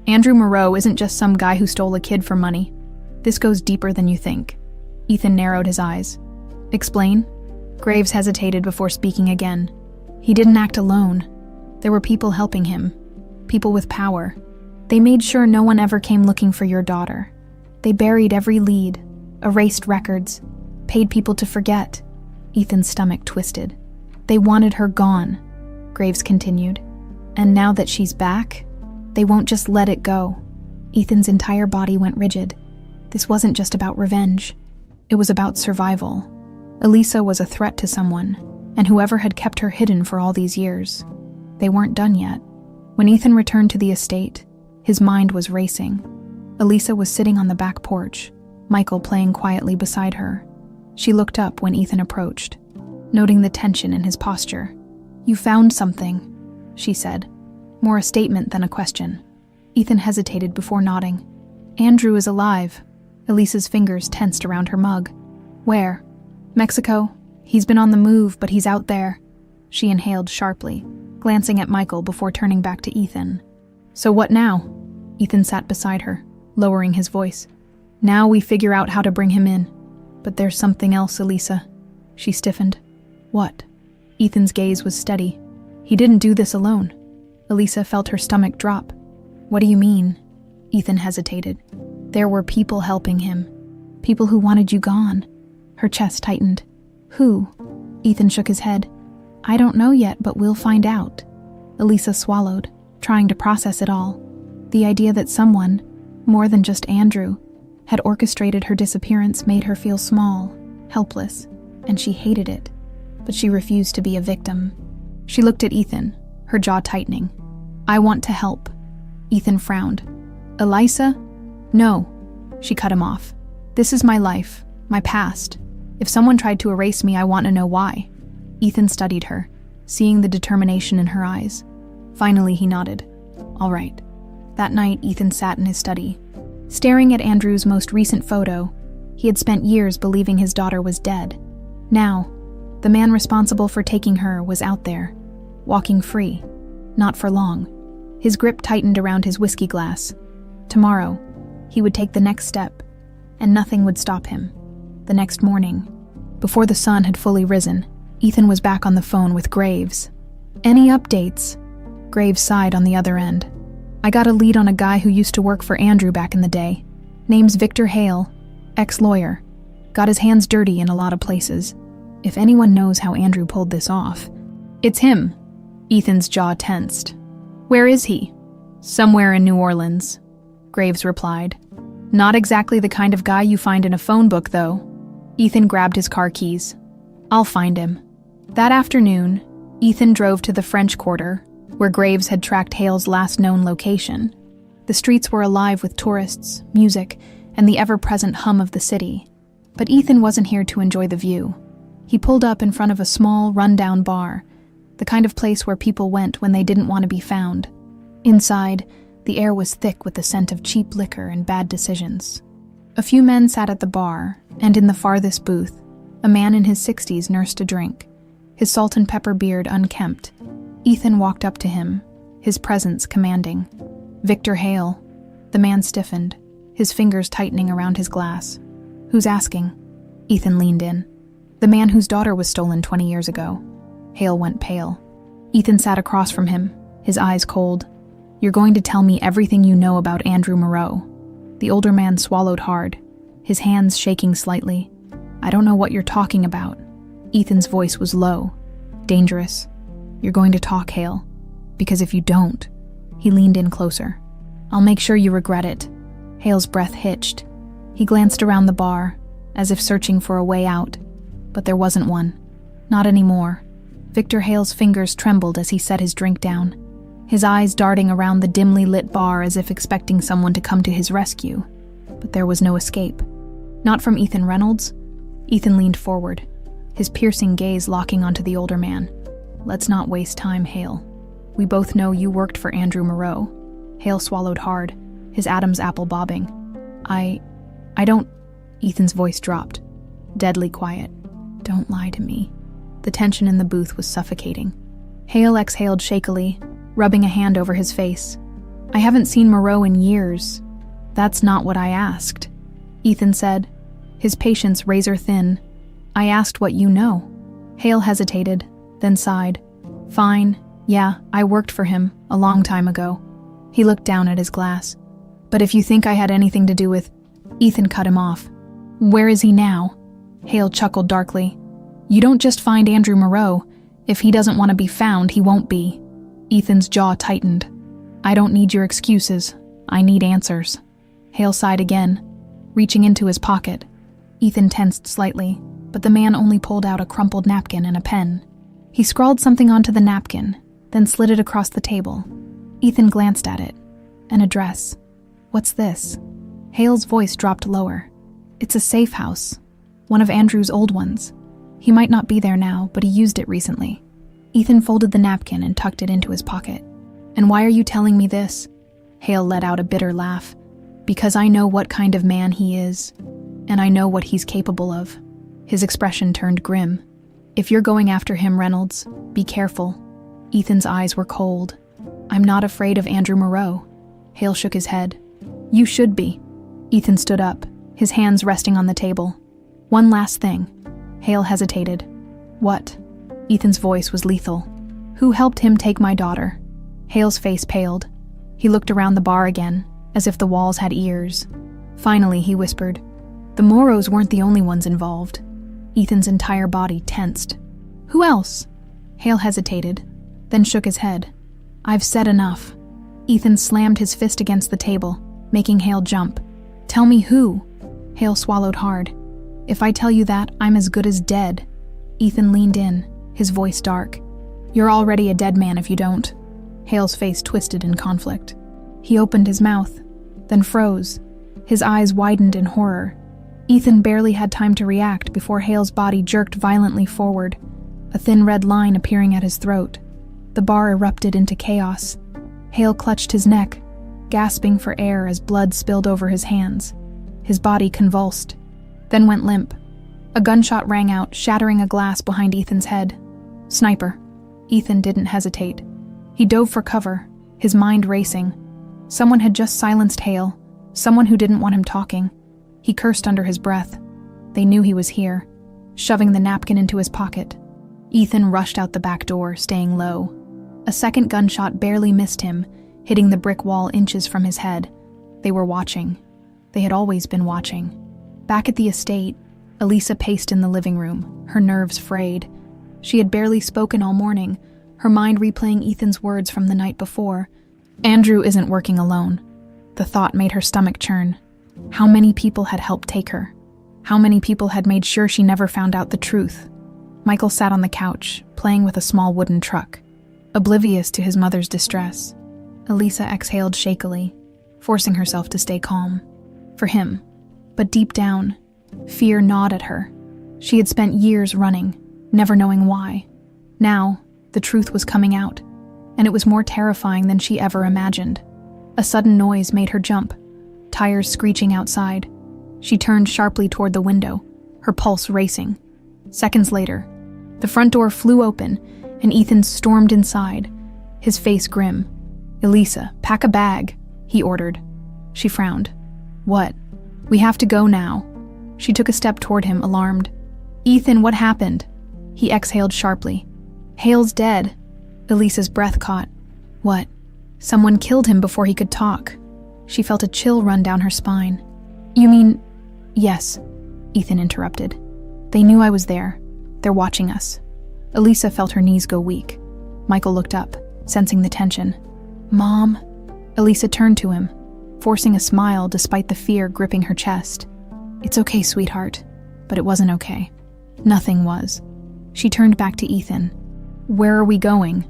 Andrew Moreau isn't just some guy who stole a kid for money. This goes deeper than you think." Ethan narrowed his eyes. "Explain?" Graves hesitated before speaking again. "He didn't act alone. There were people helping him, people with power. They made sure no one ever came looking for your daughter. They buried every lead, erased records, paid people to forget." Ethan's stomach twisted. "They wanted her gone," Graves continued. "And now that she's back, they won't just let it go." Ethan's entire body went rigid. This wasn't just about revenge. It was about survival. Elisa was a threat to someone, and whoever had kept her hidden for all these years. They weren't done yet. When Ethan returned to the estate, his mind was racing. Elisa was sitting on the back porch, Michael playing quietly beside her. She looked up when Ethan approached, noting the tension in his posture. "You found something," she said, more a statement than a question. Ethan hesitated before nodding. "Andrew is alive. Elisa's fingers tensed around her mug. Where? Mexico. He's been on the move, but he's out there. She inhaled sharply, glancing at Michael before turning back to Ethan. So what now? Ethan sat beside her, lowering his voice. Now we figure out how to bring him in. But there's something else, Elisa. She stiffened. What? Ethan's gaze was steady. He didn't do this alone. Elisa felt her stomach drop. What do you mean? Ethan hesitated. There were people helping him. People who wanted you gone. Her chest tightened. Who? Ethan shook his head. I don't know yet, but we'll find out. Elisa swallowed, trying to process it all. The idea that someone, more than just Andrew, had orchestrated her disappearance made her feel small, helpless, and she hated it. But she refused to be a victim. She looked at Ethan, her jaw tightening. I want to help. Ethan frowned. Elisa? No. She cut him off. This is my life, my past. If someone tried to erase me, I want to know why. Ethan studied her, seeing the determination in her eyes. Finally, he nodded. All right. That night, Ethan sat in his study. Staring at Andrew's most recent photo, he had spent years believing his daughter was dead. Now, the man responsible for taking her was out there, walking free. Not for long. His grip tightened around his whiskey glass. Tomorrow, he would take the next step, and nothing would stop him. The next morning, before the sun had fully risen, Ethan was back on the phone with Graves. Any updates? Graves sighed on the other end. I got a lead on a guy who used to work for Andrew back in the day. Name's Victor Hale, ex-lawyer. Got his hands dirty in a lot of places. If anyone knows how Andrew pulled this off, it's him. Ethan's jaw tensed. Where is he? Somewhere in New Orleans, Graves replied. Not exactly the kind of guy you find in a phone book, though. Ethan grabbed his car keys. I'll find him. That afternoon, Ethan drove to the French Quarter, where Graves had tracked Hale's last known location. The streets were alive with tourists, music, and the ever-present hum of the city. But Ethan wasn't here to enjoy the view. He pulled up in front of a small, run-down bar, the kind of place where people went when they didn't want to be found. Inside, the air was thick with the scent of cheap liquor and bad decisions. A few men sat at the bar, and in the farthest booth, a man in his 60s nursed a drink, his salt and pepper beard unkempt. Ethan walked up to him, his presence commanding. Victor Hale. The man stiffened, his fingers tightening around his glass. Who's asking? Ethan leaned in. The man whose daughter was stolen 20 years ago. Hale went pale. Ethan sat across from him, his eyes cold. You're going to tell me everything you know about Andrew Moreau. The older man swallowed hard, his hands shaking slightly. I don't know what you're talking about. Ethan's voice was low, dangerous. You're going to talk, Hale. Because if you don't, he leaned in closer. I'll make sure you regret it. Hale's breath hitched. He glanced around the bar, as if searching for a way out. But there wasn't one. Not anymore. Victor Hale's fingers trembled as he set his drink down, his eyes darting around the dimly lit bar as if expecting someone to come to his rescue. But there was no escape. Not from Ethan Reynolds. Ethan leaned forward, his piercing gaze locking onto the older man. Let's not waste time, Hale. We both know you worked for Andrew Moreau. Hale swallowed hard, his Adam's apple bobbing. I don't... Ethan's voice dropped, deadly quiet. Don't lie to me. The tension in the booth was suffocating. Hale exhaled shakily, rubbing a hand over his face. I haven't seen Moreau in years. That's not what I asked. Ethan said, his patience razor thin. I asked what you know. Hale hesitated, then sighed. Fine, yeah, I worked for him, a long time ago. He looked down at his glass. But if you think I had anything to do with... Ethan cut him off. Where is he now? Hale chuckled darkly. You don't just find Andrew Moreau. If he doesn't want to be found, he won't be. Ethan's jaw tightened. I don't need your excuses. I need answers. Hale sighed again, reaching into his pocket. Ethan tensed slightly, but the man only pulled out a crumpled napkin and a pen. He scrawled something onto the napkin, then slid it across the table. Ethan glanced at it. An address. What's this? Hale's voice dropped lower. It's a safe house. One of Andrew's old ones. He might not be there now, but he used it recently. Ethan folded the napkin and tucked it into his pocket. And why are you telling me this? Hale let out a bitter laugh. Because I know what kind of man he is, and I know what he's capable of. His expression turned grim. If you're going after him, Reynolds, be careful. Ethan's eyes were cold. I'm not afraid of Andrew Moreau. Hale shook his head. You should be. Ethan stood up, his hands resting on the table. One last thing. Hale hesitated. What? Ethan's voice was lethal. Who helped him take my daughter? Hale's face paled. He looked around the bar again, as if the walls had ears. Finally, he whispered, the Morrows weren't the only ones involved. Ethan's entire body tensed. Who else? Hale hesitated, then shook his head. I've said enough. Ethan slammed his fist against the table, making Hale jump. Tell me who? Hale swallowed hard. If I tell you that, I'm as good as dead. Ethan leaned in, his voice dark. You're already a dead man if you don't. Hale's face twisted in conflict. He opened his mouth, then froze. His eyes widened in horror. Ethan barely had time to react before Hale's body jerked violently forward, a thin red line appearing at his throat. The bar erupted into chaos. Hale clutched his neck, gasping for air as blood spilled over his hands. His body convulsed, then went limp. A gunshot rang out, shattering a glass behind Ethan's head. Sniper. Ethan didn't hesitate. He dove for cover, his mind racing. Someone had just silenced Hale, someone who didn't want him talking. He cursed under his breath. They knew he was here, shoving the napkin into his pocket. Ethan rushed out the back door, staying low. A second gunshot barely missed him, hitting the brick wall inches from his head. They were watching. They had always been watching. Back at the estate, Elisa paced in the living room, her nerves frayed. She had barely spoken all morning, her mind replaying Ethan's words from the night before. Andrew isn't working alone. The thought made her stomach churn. How many people had helped take her? How many people had made sure she never found out the truth? Michael sat on the couch, playing with a small wooden truck, oblivious to his mother's distress. Elisa exhaled shakily, forcing herself to stay calm. For him. But deep down, fear gnawed at her. She had spent years running, never knowing why. Now, the truth was coming out, and it was more terrifying than she ever imagined. A sudden noise made her jump, tires screeching outside. She turned sharply toward the window, her pulse racing. Seconds later, the front door flew open, and Ethan stormed inside, his face grim. Elisa, pack a bag, he ordered. She frowned. What? We have to go now. She took a step toward him, alarmed. Ethan, what happened? He exhaled sharply. Hale's dead. Elisa's breath caught. What? Someone killed him before he could talk. She felt a chill run down her spine. You mean... Yes, Ethan interrupted. They knew I was there. They're watching us. Elisa felt her knees go weak. Michael looked up, sensing the tension. Mom? Elisa turned to him, forcing a smile despite the fear gripping her chest. It's okay, sweetheart. But it wasn't okay. Nothing was. She turned back to Ethan. Where are we going?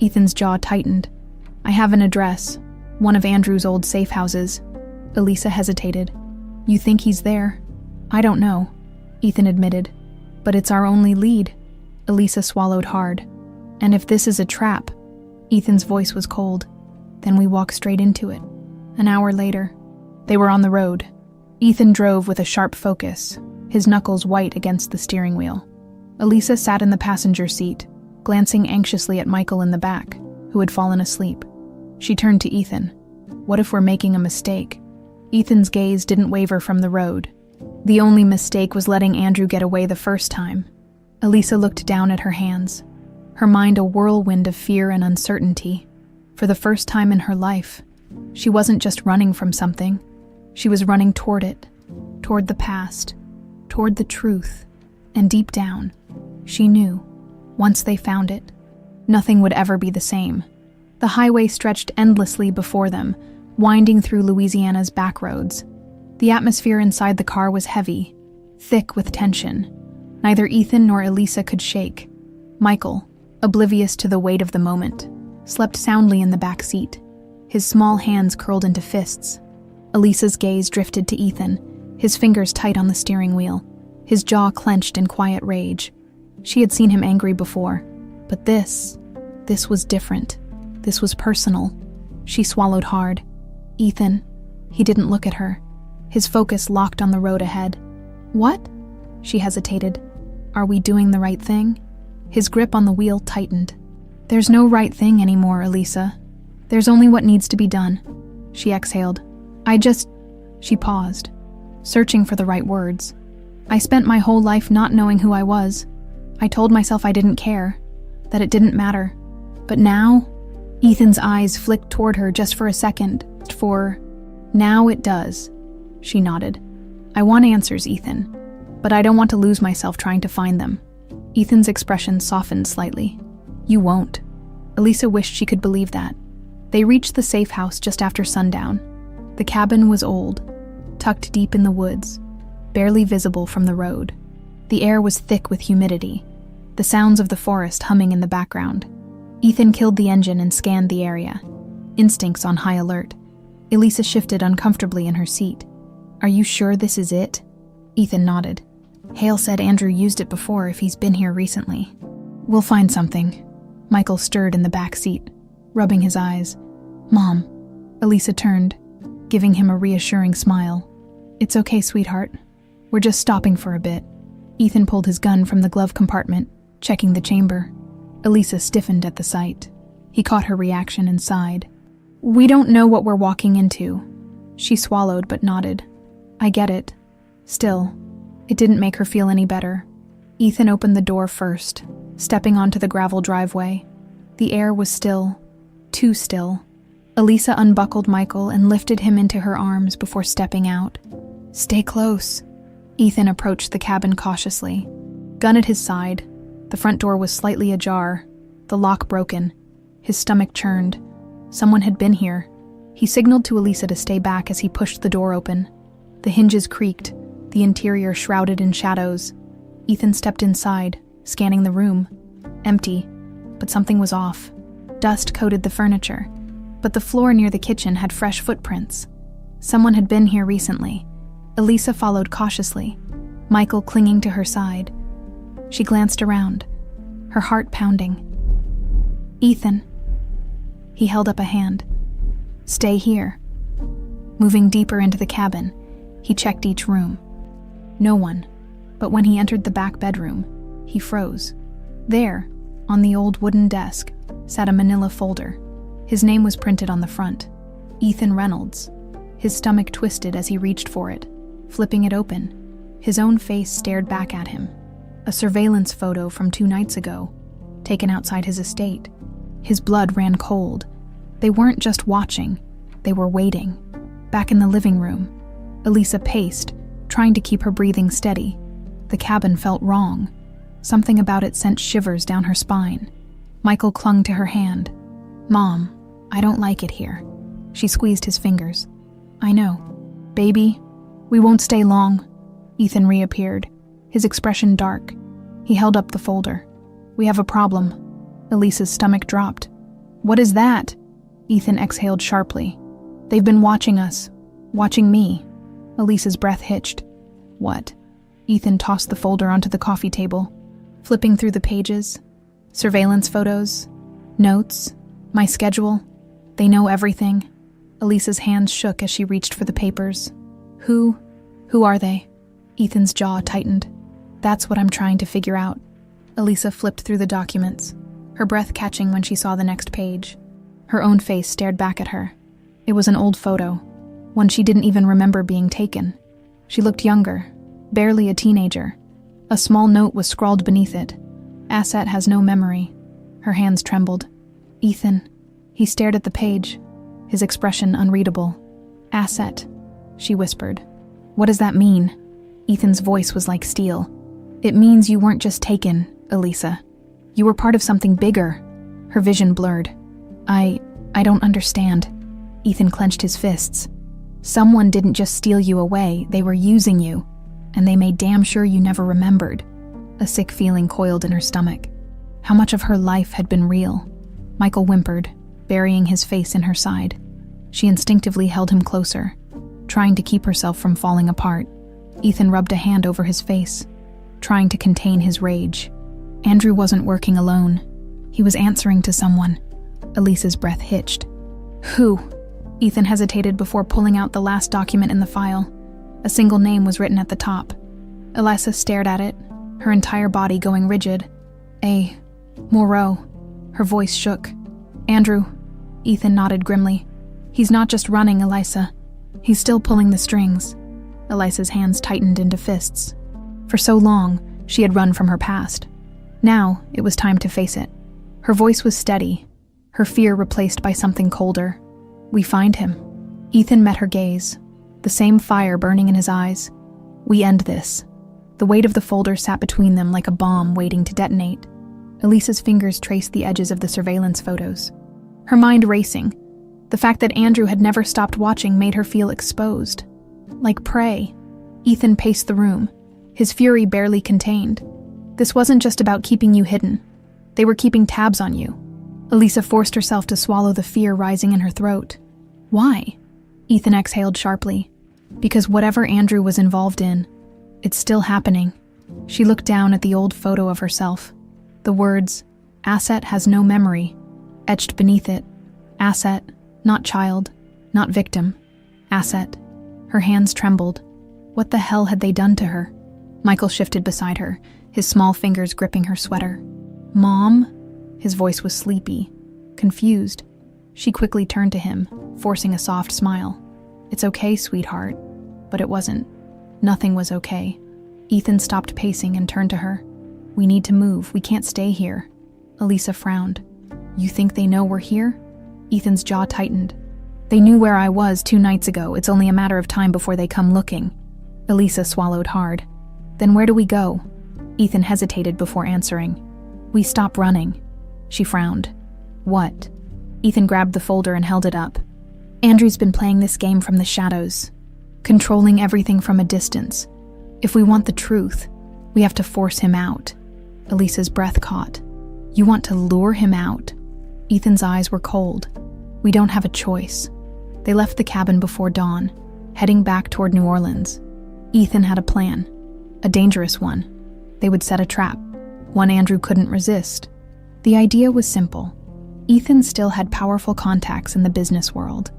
Ethan's jaw tightened. I have an address. One of Andrew's old safe houses. Elisa hesitated. You think he's there? I don't know, Ethan admitted. But it's our only lead. Elisa swallowed hard. And if this is a trap, Ethan's voice was cold, then we walk straight into it. An hour later, they were on the road. Ethan drove with a sharp focus, his knuckles white against the steering wheel. Elisa sat in the passenger seat, glancing anxiously at Michael in the back, who had fallen asleep. She turned to Ethan. What if we're making a mistake? Ethan's gaze didn't waver from the road. The only mistake was letting Andrew get away the first time. Elisa looked down at her hands, her mind a whirlwind of fear and uncertainty. For the first time in her life, she wasn't just running from something. She was running toward it, toward the past, toward the truth. And deep down, she knew, once they found it, nothing would ever be the same. The highway stretched endlessly before them, winding through Louisiana's back roads. The atmosphere inside the car was heavy, thick with tension. Neither Ethan nor Elisa could shake. Michael, oblivious to the weight of the moment, slept soundly in the back seat, his small hands curled into fists. Elisa's gaze drifted to Ethan, his fingers tight on the steering wheel, his jaw clenched in quiet rage. She had seen him angry before, but this was different. This was personal. She swallowed hard. Ethan, He didn't look at her. His focus locked on the road ahead. What? She hesitated. Are we doing the right thing? His grip on the wheel tightened. There's no right thing anymore, Elisa. There's only what needs to be done. She exhaled. She paused, searching for the right words. I spent my whole life not knowing who I was. I told myself I didn't care, that it didn't matter. But now, Ethan's eyes flicked toward her just for a second. Now it does. She nodded. I want answers, Ethan, but I don't want to lose myself trying to find them. Ethan's expression softened slightly. You won't. Elisa wished she could believe that. They reached the safe house just after sundown. The cabin was old, tucked deep in the woods, barely visible from the road. The air was thick with humidity, the sounds of the forest humming in the background. Ethan killed the engine and scanned the area, instincts on high alert. Elisa shifted uncomfortably in her seat. Are you sure this is it? Ethan nodded. Hale said Andrew used it before if he's been here recently. We'll find something. Michael stirred in the back seat, rubbing his eyes. Mom. Elisa turned, giving him a reassuring smile. It's okay, sweetheart. We're just stopping for a bit. Ethan pulled his gun from the glove compartment, checking the chamber. Elisa stiffened at the sight. He caught her reaction and sighed. We don't know what we're walking into. She swallowed but nodded. I get it. Still, it didn't make her feel any better. Ethan opened the door first, stepping onto the gravel driveway. The air was still, too still. Elisa unbuckled Michael and lifted him into her arms before stepping out. Stay close. Ethan approached the cabin cautiously. Gun at his side, the front door was slightly ajar, the lock broken. His stomach churned. Someone had been here. He signaled to Elisa to stay back as he pushed the door open. The hinges creaked, the interior shrouded in shadows. Ethan stepped inside, scanning the room. Empty, but something was off. Dust coated the furniture, but the floor near the kitchen had fresh footprints. Someone had been here recently. Elisa followed cautiously, Michael clinging to her side. She glanced around, her heart pounding. Ethan. He held up a hand. Stay here. Moving deeper into the cabin, he checked each room. No one, but when he entered the back bedroom, he froze. There, on the old wooden desk, sat a manila folder. His name was printed on the front. Ethan Reynolds. His stomach twisted as he reached for it, flipping it open. His own face stared back at him. A surveillance photo from 2 nights ago, taken outside his estate. His blood ran cold. They weren't just watching, they were waiting. Back in the living room, Elisa paced, trying to keep her breathing steady. The cabin felt wrong. Something about it sent shivers down her spine. Michael clung to her hand. Mom, I don't like it here. She squeezed his fingers. I know. Baby, we won't stay long. Ethan reappeared, his expression dark. He held up the folder. We have a problem. Elisa's stomach dropped. What is that? Ethan exhaled sharply. They've been watching us. Watching me. Elisa's breath hitched. What? Ethan tossed the folder onto the coffee table, flipping through the pages. Surveillance photos, notes, my schedule. They know everything. Elisa's hands shook as she reached for the papers. Who are they? Ethan's jaw tightened. That's what I'm trying to figure out. Elisa flipped through the documents, her breath catching when she saw the next page. Her own face stared back at her. It was an old photo, one she didn't even remember being taken. She looked younger, barely a teenager. A small note was scrawled beneath it. Asset has no memory. Her hands trembled. Ethan. He stared at the page, his expression unreadable. Asset, she whispered. What does that mean? Ethan's voice was like steel. It means you weren't just taken, Elisa. You were part of something bigger. Her vision blurred. I don't understand. Ethan clenched his fists. Someone didn't just steal you away, they were using you. And they made damn sure you never remembered. A sick feeling coiled in her stomach. How much of her life had been real? Michael whimpered, burying his face in her side. She instinctively held him closer, trying to keep herself from falling apart. Ethan rubbed a hand over his face, trying to contain his rage. Andrew wasn't working alone. He was answering to someone. Elisa's breath hitched. Who? Ethan hesitated before pulling out the last document in the file. A single name was written at the top. Elisa stared at it, her entire body going rigid. A. Moreau. Her voice shook. Andrew. Ethan nodded grimly. He's not just running, Elisa. He's still pulling the strings. Elisa's hands tightened into fists. For so long, she had run from her past. Now, it was time to face it. Her voice was steady, her fear replaced by something colder. We find him. Ethan met her gaze, the same fire burning in his eyes. We end this. The weight of the folder sat between them like a bomb waiting to detonate. Elisa's fingers traced the edges of the surveillance photos. Her mind racing. The fact that Andrew had never stopped watching made her feel exposed. Like prey. Ethan paced the room, his fury barely contained. This wasn't just about keeping you hidden. They were keeping tabs on you. Elisa forced herself to swallow the fear rising in her throat. Why? Ethan exhaled sharply. Because whatever Andrew was involved in, it's still happening. She looked down at the old photo of herself. The words, "Asset has no memory," etched beneath it. Asset, not child, not victim. Asset. Her hands trembled. What the hell had they done to her? Michael shifted beside her, his small fingers gripping her sweater. Mom? His voice was sleepy, confused. She quickly turned to him, forcing a soft smile. It's okay, sweetheart. But it wasn't. Nothing was okay. Ethan stopped pacing and turned to her. We need to move. We can't stay here. Elisa frowned. You think they know we're here? Ethan's jaw tightened. They knew where I was 2 nights ago. It's only a matter of time before they come looking. Elisa swallowed hard. Then where do we go? Ethan hesitated before answering. We stop running. She frowned. What? Ethan grabbed the folder and held it up. Andrew's been playing this game from the shadows, controlling everything from a distance. If we want the truth, we have to force him out. Elisa's breath caught. You want to lure him out? Ethan's eyes were cold. We don't have a choice. They left the cabin before dawn, heading back toward New Orleans. Ethan had a plan, a dangerous one. They would set a trap, one Andrew couldn't resist. The idea was simple. Ethan still had powerful contacts in the business world,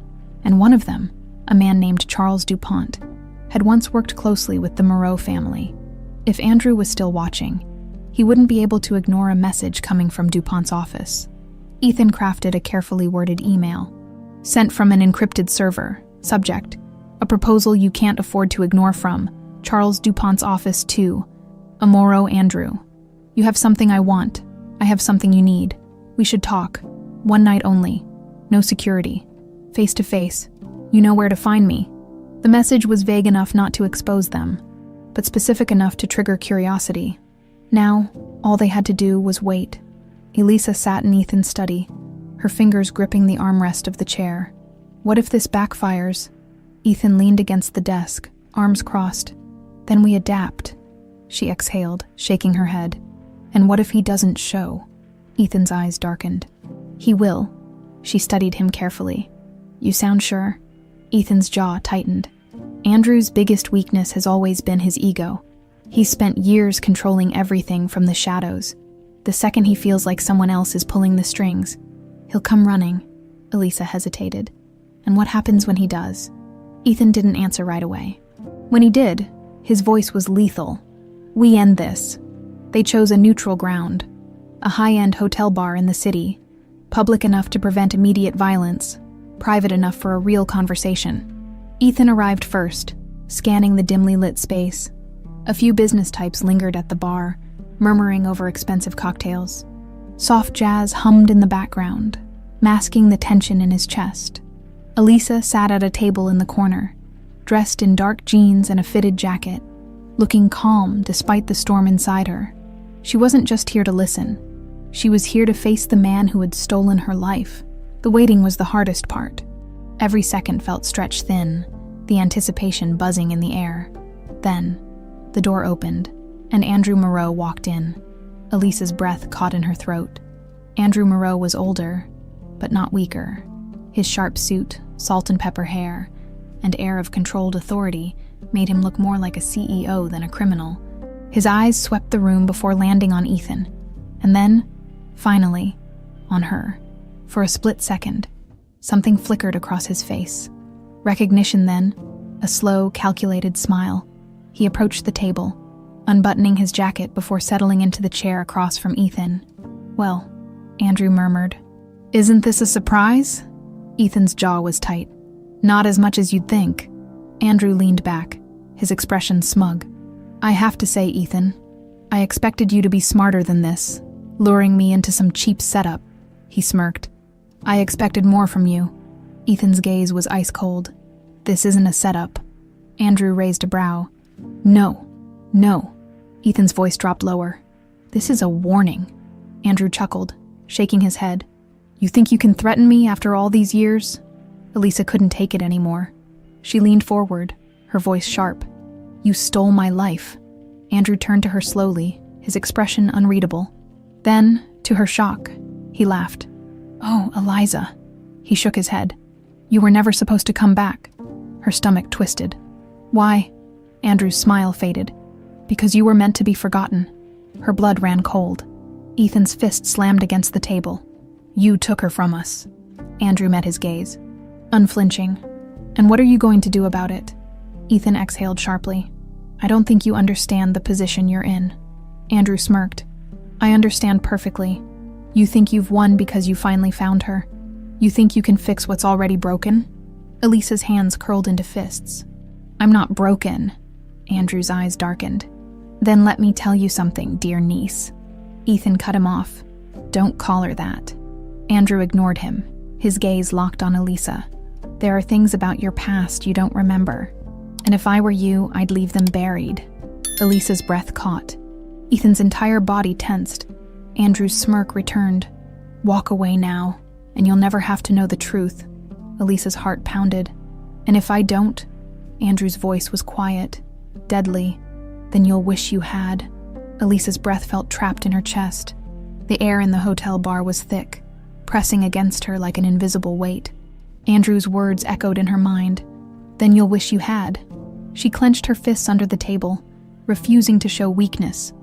and one of them, a man named Charles DuPont, had once worked closely with the Moreau family. If Andrew was still watching, he wouldn't be able to ignore a message coming from DuPont's office. Ethan crafted a carefully worded email. Sent from an encrypted server. Subject: a proposal you can't afford to ignore from Charles DuPont's office to Moreau Andrew. You have something I want. I have something you need. We should talk. 1 night only. No security. Face to face. You know where to find me. The message was vague enough not to expose them, but specific enough to trigger curiosity. Now, all they had to do was wait. Elisa sat in Ethan's study, her fingers gripping the armrest of the chair. What if this backfires? Ethan leaned against the desk, arms crossed. Then we adapt. She exhaled, shaking her head. And what if he doesn't show? Ethan's eyes darkened. He will. She studied him carefully. You sound sure? Ethan's jaw tightened. Andrew's biggest weakness has always been his ego. He's spent years controlling everything from the shadows. The second he feels like someone else is pulling the strings, he'll come running. Elisa hesitated. And what happens when he does? Ethan didn't answer right away. When he did, his voice was lethal. We end this. They chose a neutral ground, a high-end hotel bar in the city, public enough to prevent immediate violence, private enough for a real conversation. Ethan arrived first, scanning the dimly lit space. A few business types lingered at the bar, murmuring over expensive cocktails. Soft jazz hummed in the background, masking the tension in his chest. Elisa sat at a table in the corner, dressed in dark jeans and a fitted jacket, looking calm despite the storm inside her. She wasn't just here to listen. She was here to face the man who had stolen her life. The waiting was the hardest part. Every second felt stretched thin, the anticipation buzzing in the air. Then, the door opened, and Andrew Moreau walked in. Elisa's breath caught in her throat. Andrew Moreau was older, but not weaker. His sharp suit, salt and pepper hair, and air of controlled authority made him look more like a CEO than a criminal. His eyes swept the room before landing on Ethan, and then, finally, on her. For a split second, Something flickered across his face. Recognition then, a slow, calculated smile. He approached the table, unbuttoning his jacket before settling into the chair across from Ethan. "Well," Andrew murmured. "Isn't this a surprise?" Ethan's jaw was tight. "Not as much as you'd think." Andrew leaned back, his expression smug. "I have to say, Ethan, I expected you to be smarter than this, luring me into some cheap setup." He smirked. "I expected more from you." Ethan's gaze was ice cold. "This isn't a setup." Andrew raised a brow. No. Ethan's voice dropped lower. "This is a warning." Andrew chuckled, shaking his head. "You think you can threaten me after all these years?" Elisa couldn't take it anymore. She leaned forward, her voice sharp. "You stole my life." Andrew turned to her slowly, his expression unreadable. Then, to her shock, he laughed. "Oh, Eliza." He shook his head. "You were never supposed to come back." Her stomach twisted. "Why?" Andrew's smile faded. "Because you were meant to be forgotten." Her blood ran cold. Ethan's fist slammed against the table. "You took her from us." Andrew met his gaze, unflinching. "And what are you going to do about it?" Ethan exhaled sharply. "I don't think you understand the position you're in." Andrew smirked. "I understand perfectly. You think you've won because you finally found her. You think you can fix what's already broken?" Elisa's hands curled into fists. "I'm not broken." Andrew's eyes darkened. "Then let me tell you something, dear niece." Ethan cut him off. "Don't call her that." Andrew ignored him, his gaze locked on Elisa. "There are things about your past you don't remember. And if I were you, I'd leave them buried." Elisa's breath caught. Ethan's entire body tensed. Andrew's smirk returned. "Walk away now, and you'll never have to know the truth." Elisa's heart pounded. "And if I don't?" Andrew's voice was quiet, deadly. "Then you'll wish you had." Elisa's breath felt trapped in her chest. The air in the hotel bar was thick, pressing against her like an invisible weight. Andrew's words echoed in her mind. "Then you'll wish you had." She clenched her fists under the table, refusing to show weakness.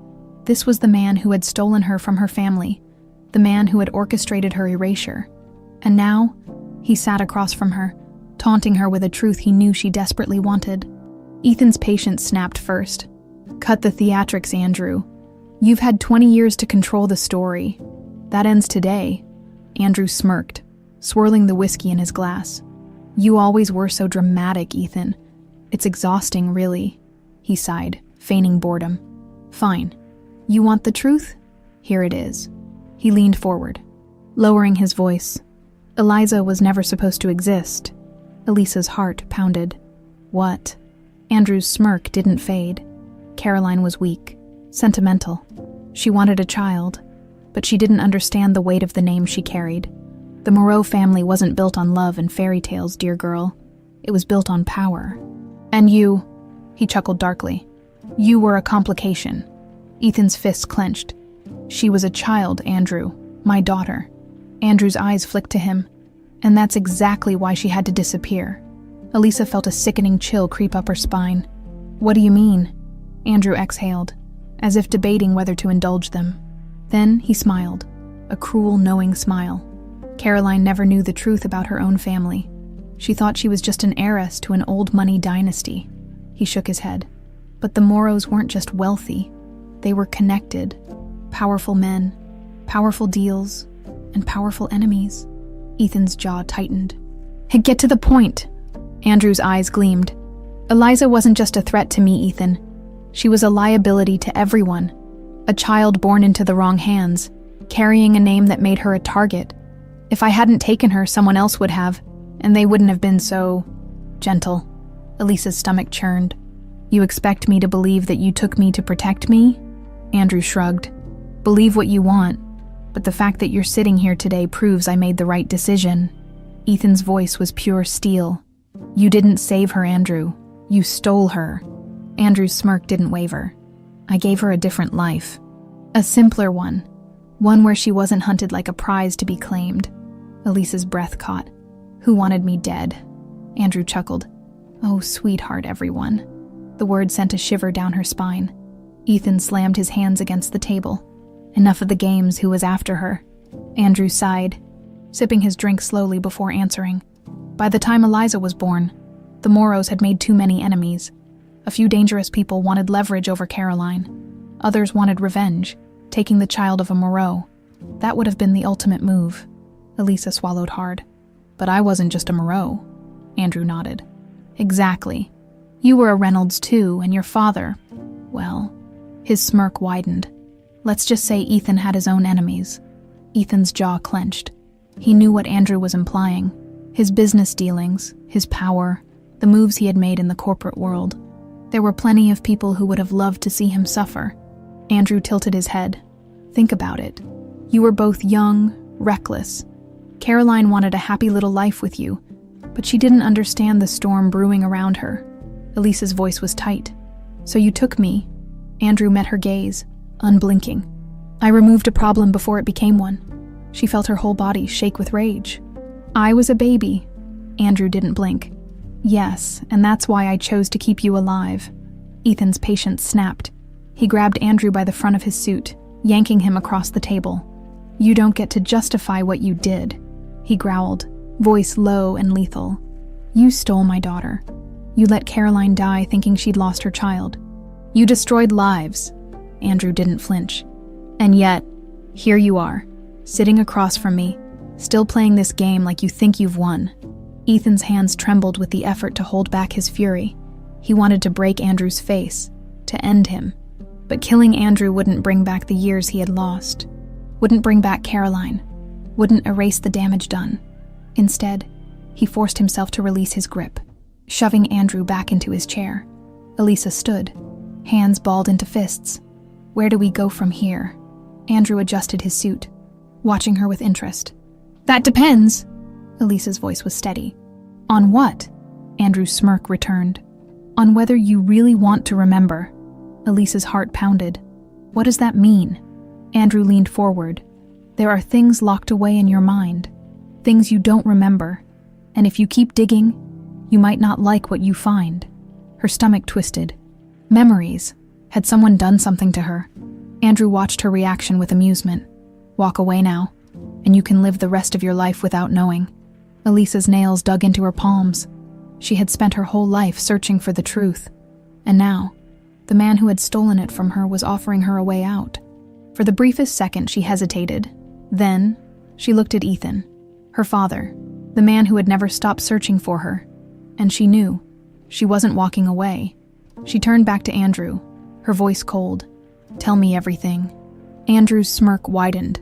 This was the man who had stolen her from her family, the man who had orchestrated her erasure. And now, he sat across from her, taunting her with a truth he knew she desperately wanted. Ethan's patience snapped first. "Cut the theatrics, Andrew. You've had 20 years to control the story. That ends today." Andrew smirked, swirling the whiskey in his glass. "You always were so dramatic, Ethan. It's exhausting, really." He sighed, feigning boredom. "Fine. You want the truth? Here it is." He leaned forward, lowering his voice. "Eliza was never supposed to exist." Elisa's heart pounded. "What?" Andrew's smirk didn't fade. Caroline was weak, sentimental. She wanted a child, but she didn't understand the weight of the name she carried. The Moreau family wasn't built on love and fairy tales, dear girl. It was built on power. "And you," he chuckled darkly, "you were a complication." Ethan's fists clenched. "She was a child, Andrew, my daughter." Andrew's eyes flicked to him. "And that's exactly why she had to disappear." Elisa felt a sickening chill creep up her spine. "What do you mean?" Andrew exhaled, as if debating whether to indulge them. Then he smiled, a cruel, knowing smile. Caroline never knew the truth about her own family. She thought she was just an heiress to an old money dynasty. He shook his head. But the Moreaus weren't just wealthy. They were connected. Powerful men, powerful deals, and powerful enemies. Ethan's jaw tightened. "Get to the point." Andrew's eyes gleamed. "Eliza wasn't just a threat to me, Ethan. She was a liability to everyone. A child born into the wrong hands, carrying a name that made her a target. If I hadn't taken her, someone else would have, and they wouldn't have been so gentle." Elisa's stomach churned. "You expect me to believe that you took me to protect me?" Andrew shrugged. "Believe what you want, but the fact that you're sitting here today proves I made the right decision." Ethan's voice was pure steel. "You didn't save her, Andrew. You stole her." Andrew's smirk didn't waver. "I gave her a different life. A simpler one. One where she wasn't hunted like a prize to be claimed." Elisa's breath caught. "Who wanted me dead?" Andrew chuckled. "Oh, sweetheart, everyone." The word sent a shiver down her spine. Ethan slammed his hands against the table. "Enough of the games, who was after her?" Andrew sighed. sipping his drink slowly before answering. By the time Eliza was born, the Moros had made too many enemies. A few dangerous people wanted leverage over Caroline. Others wanted revenge, taking the child of a Moreau. That would have been the ultimate move. Elisa swallowed hard. But I wasn't just a Moreau. Andrew nodded. Exactly. You were a Reynolds too, and your father, well, his smirk widened. Let's just say Ethan had his own enemies. Ethan's jaw clenched. He knew what Andrew was implying. His business dealings, his power, the moves he had made in the corporate world. There were plenty of people who would have loved to see him suffer. Andrew tilted his head. Think about it. You were both young, reckless. Caroline wanted a happy little life with you, but she didn't understand the storm brewing around her. Elisa's voice was tight. So you took me. Andrew met her gaze, unblinking. I removed a problem before it became one. She felt her whole body shake with rage. I was a baby. Andrew didn't blink. Yes, and that's why I chose to keep you alive. Ethan's patience snapped. He grabbed Andrew by the front of his suit, yanking him across the table. You don't get to justify what you did, he growled, voice low and lethal. You stole my daughter. You let Caroline die thinking she'd lost her child. You destroyed lives. Andrew didn't flinch. And yet, here you are, sitting across from me, still playing this game like you think you've won. Ethan's hands trembled with the effort to hold back his fury. He wanted to break Andrew's face, to end him. But killing Andrew wouldn't bring back the years he had lost. Wouldn't bring back Caroline. Wouldn't erase the damage done. Instead, he forced himself to release his grip, shoving Andrew back into his chair. Elisa stood, hands balled into fists. Where do we go from here? Andrew adjusted his suit, watching her with interest. That depends. Elisa's voice was steady. On what? Andrew's smirk returned. On whether you really want to remember. Elisa's heart pounded. What does that mean? Andrew leaned forward. There are things locked away in your mind, things you don't remember, and if you keep digging, you might not like what you find. Her stomach twisted. Memories. Had someone done something to her? Andrew watched her reaction with amusement. Walk away now, and you can live the rest of your life without knowing. Elisa's nails dug into her palms. She had spent her whole life searching for the truth, and now, the man who had stolen it from her was offering her a way out. For the briefest second, she hesitated. Then, she looked at Ethan, her father, the man who had never stopped searching for her, and she knew. She wasn't walking away. She turned back to Andrew, her voice cold. Tell me everything. Andrew's smirk widened.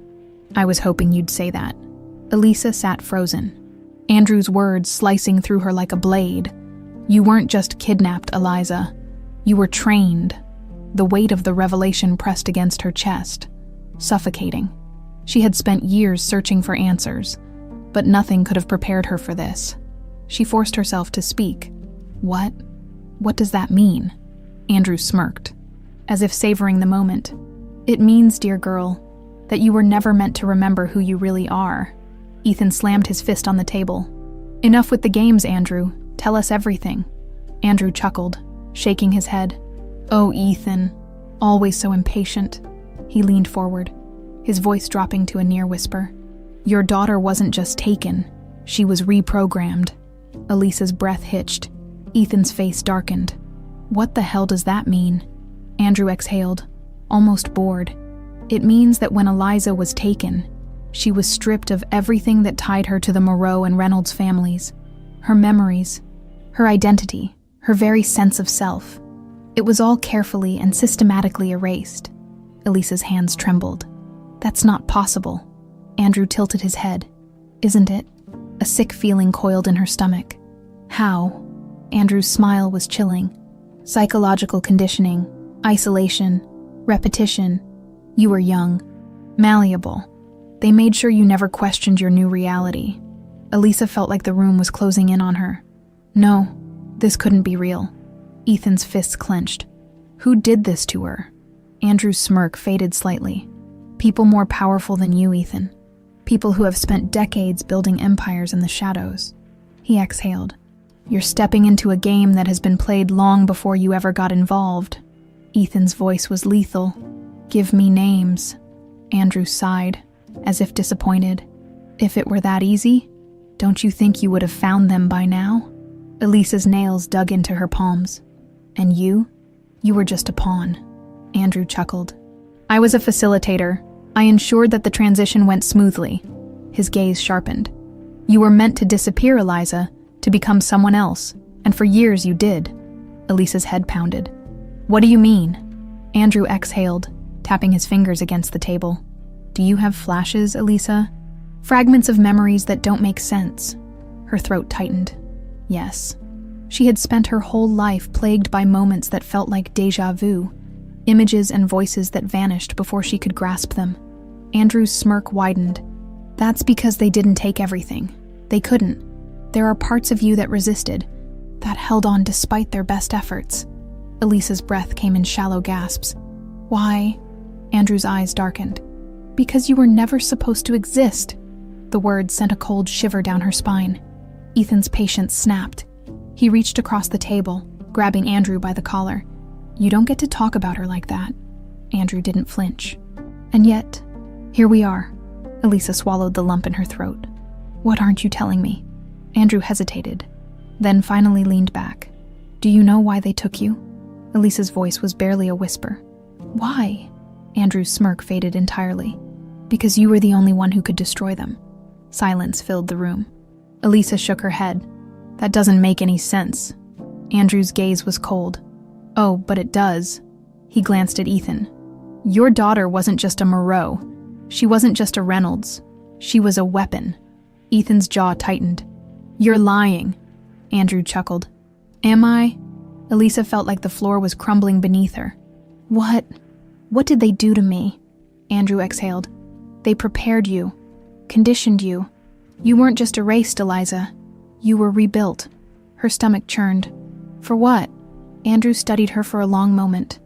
I was hoping you'd say that. Elisa sat frozen. Andrew's words slicing through her like a blade. You weren't just kidnapped, Eliza. You were trained. The weight of the revelation pressed against her chest, suffocating. She had spent years searching for answers, but nothing could have prepared her for this. She forced herself to speak. What? What does that mean? Andrew smirked, as if savoring the moment. It means, dear girl, that you were never meant to remember who you really are. Ethan slammed his fist on the table. Enough with the games, Andrew. Tell us everything. Andrew chuckled, shaking his head. Oh, Ethan, always so impatient. He leaned forward, his voice dropping to a near whisper. Your daughter wasn't just taken, she was reprogrammed. Elisa's breath hitched. Ethan's face darkened. What the hell does that mean? Andrew exhaled, almost bored. It means that when Eliza was taken, she was stripped of everything that tied her to the Moreau and Reynolds families. Her memories, her identity, her very sense of self. It was all carefully and systematically erased. Elisa's hands trembled. That's not possible. Andrew tilted his head. Isn't it? A sick feeling coiled in her stomach. How? Andrew's smile was chilling. Psychological conditioning, isolation, repetition. You were young, malleable. They made sure you never questioned your new reality. Elisa felt like the room was closing in on her. No, this couldn't be real. Ethan's fists clenched. Who did this to her? Andrew's smirk faded slightly. People more powerful than you, Ethan. People who have spent decades building empires in the shadows. He exhaled. You're stepping into a game that has been played long before you ever got involved. Ethan's voice was lethal. Give me names. Andrew sighed, as if disappointed. If it were that easy, don't you think you would have found them by now? Elisa's nails dug into her palms. And you? You were just a pawn. Andrew chuckled. I was a facilitator. I ensured that the transition went smoothly. His gaze sharpened. You were meant to disappear, Eliza, to become someone else, and for years you did. Elisa's head pounded. What do you mean? Andrew exhaled, tapping his fingers against the table. Do you have flashes, Elisa? Fragments of memories that don't make sense. Her throat tightened. Yes. She had spent her whole life plagued by moments that felt like déjà vu, images and voices that vanished before she could grasp them. Andrew's smirk widened. That's because they didn't take everything. They couldn't. There are parts of you that resisted, that held on despite their best efforts. Elisa's breath came in shallow gasps. Why? Andrew's eyes darkened. Because you were never supposed to exist. The words sent a cold shiver down her spine. Ethan's patience snapped. He reached across the table, grabbing Andrew by the collar. You don't get to talk about her like that. Andrew didn't flinch. And yet, here we are. Elisa swallowed the lump in her throat. What aren't you telling me? Andrew hesitated, then finally leaned back. Do you know why they took you? Elisa's voice was barely a whisper. Why? Andrew's smirk faded entirely. Because you were the only one who could destroy them. Silence filled the room. Elisa shook her head. That doesn't make any sense. Andrew's gaze was cold. Oh, but it does. He glanced at Ethan. Your daughter wasn't just a Moreau. She wasn't just a Reynolds. She was a weapon. Ethan's jaw tightened. You're lying. Andrew chuckled. Am I? Elisa felt like the floor was crumbling beneath her. What? What did they do to me? Andrew exhaled. They prepared you, conditioned you. You weren't just erased, Eliza. You were rebuilt. Her stomach churned. For what? Andrew studied her for a long moment.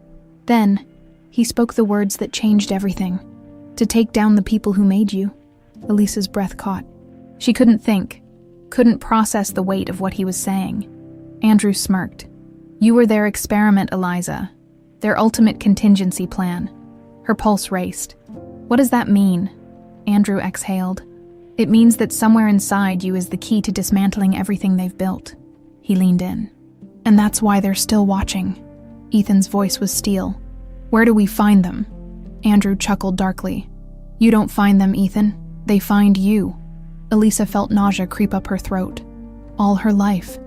Then, he spoke the words that changed everything. To take down the people who made you. Elisa's breath caught. She couldn't think, couldn't process the weight of what he was saying. Andrew smirked. You were their experiment, Eliza. Their ultimate contingency plan. Her pulse raced. What does that mean? Andrew exhaled. It means that somewhere inside you is the key to dismantling everything they've built. He leaned in. And that's why they're still watching. Ethan's voice was steel. Where do we find them? Andrew chuckled darkly. You don't find them, Ethan. They find you. Elisa felt nausea creep up her throat. All her life,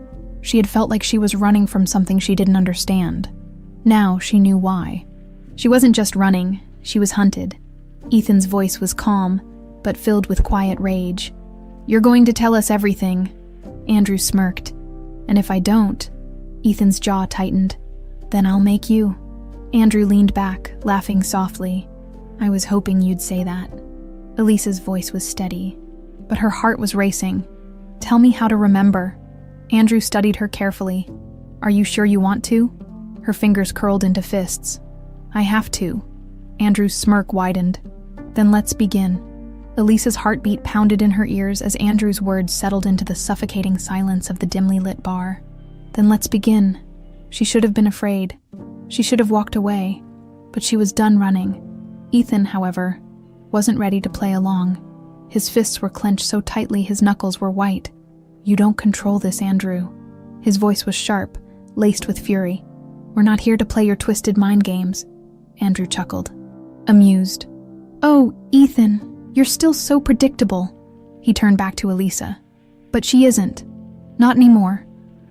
she had felt like she was running from something she didn't understand. Now she knew why. She wasn't just running, she was hunted. Ethan's voice was calm, but filled with quiet rage. You're going to tell us everything. Andrew smirked. And if I don't, Ethan's jaw tightened. Then I'll make you. Andrew leaned back, laughing softly. I was hoping you'd say that. Elisa's voice was steady, but her heart was racing. Tell me how to remember. Andrew studied her carefully. Are you sure you want to? Her fingers curled into fists. I have to. Andrew's smirk widened. Then let's begin. Elisa's heartbeat pounded in her ears as Andrew's words settled into the suffocating silence of the dimly lit bar. Then let's begin. She should have been afraid. She should have walked away, but she was done running. Ethan, however, wasn't ready to play along. His fists were clenched so tightly his knuckles were white. You don't control this, Andrew. His voice was sharp, laced with fury. We're not here to play your twisted mind games. Andrew chuckled, amused. Oh, Ethan, you're still so predictable. He turned back to Elisa. But she isn't. Not anymore.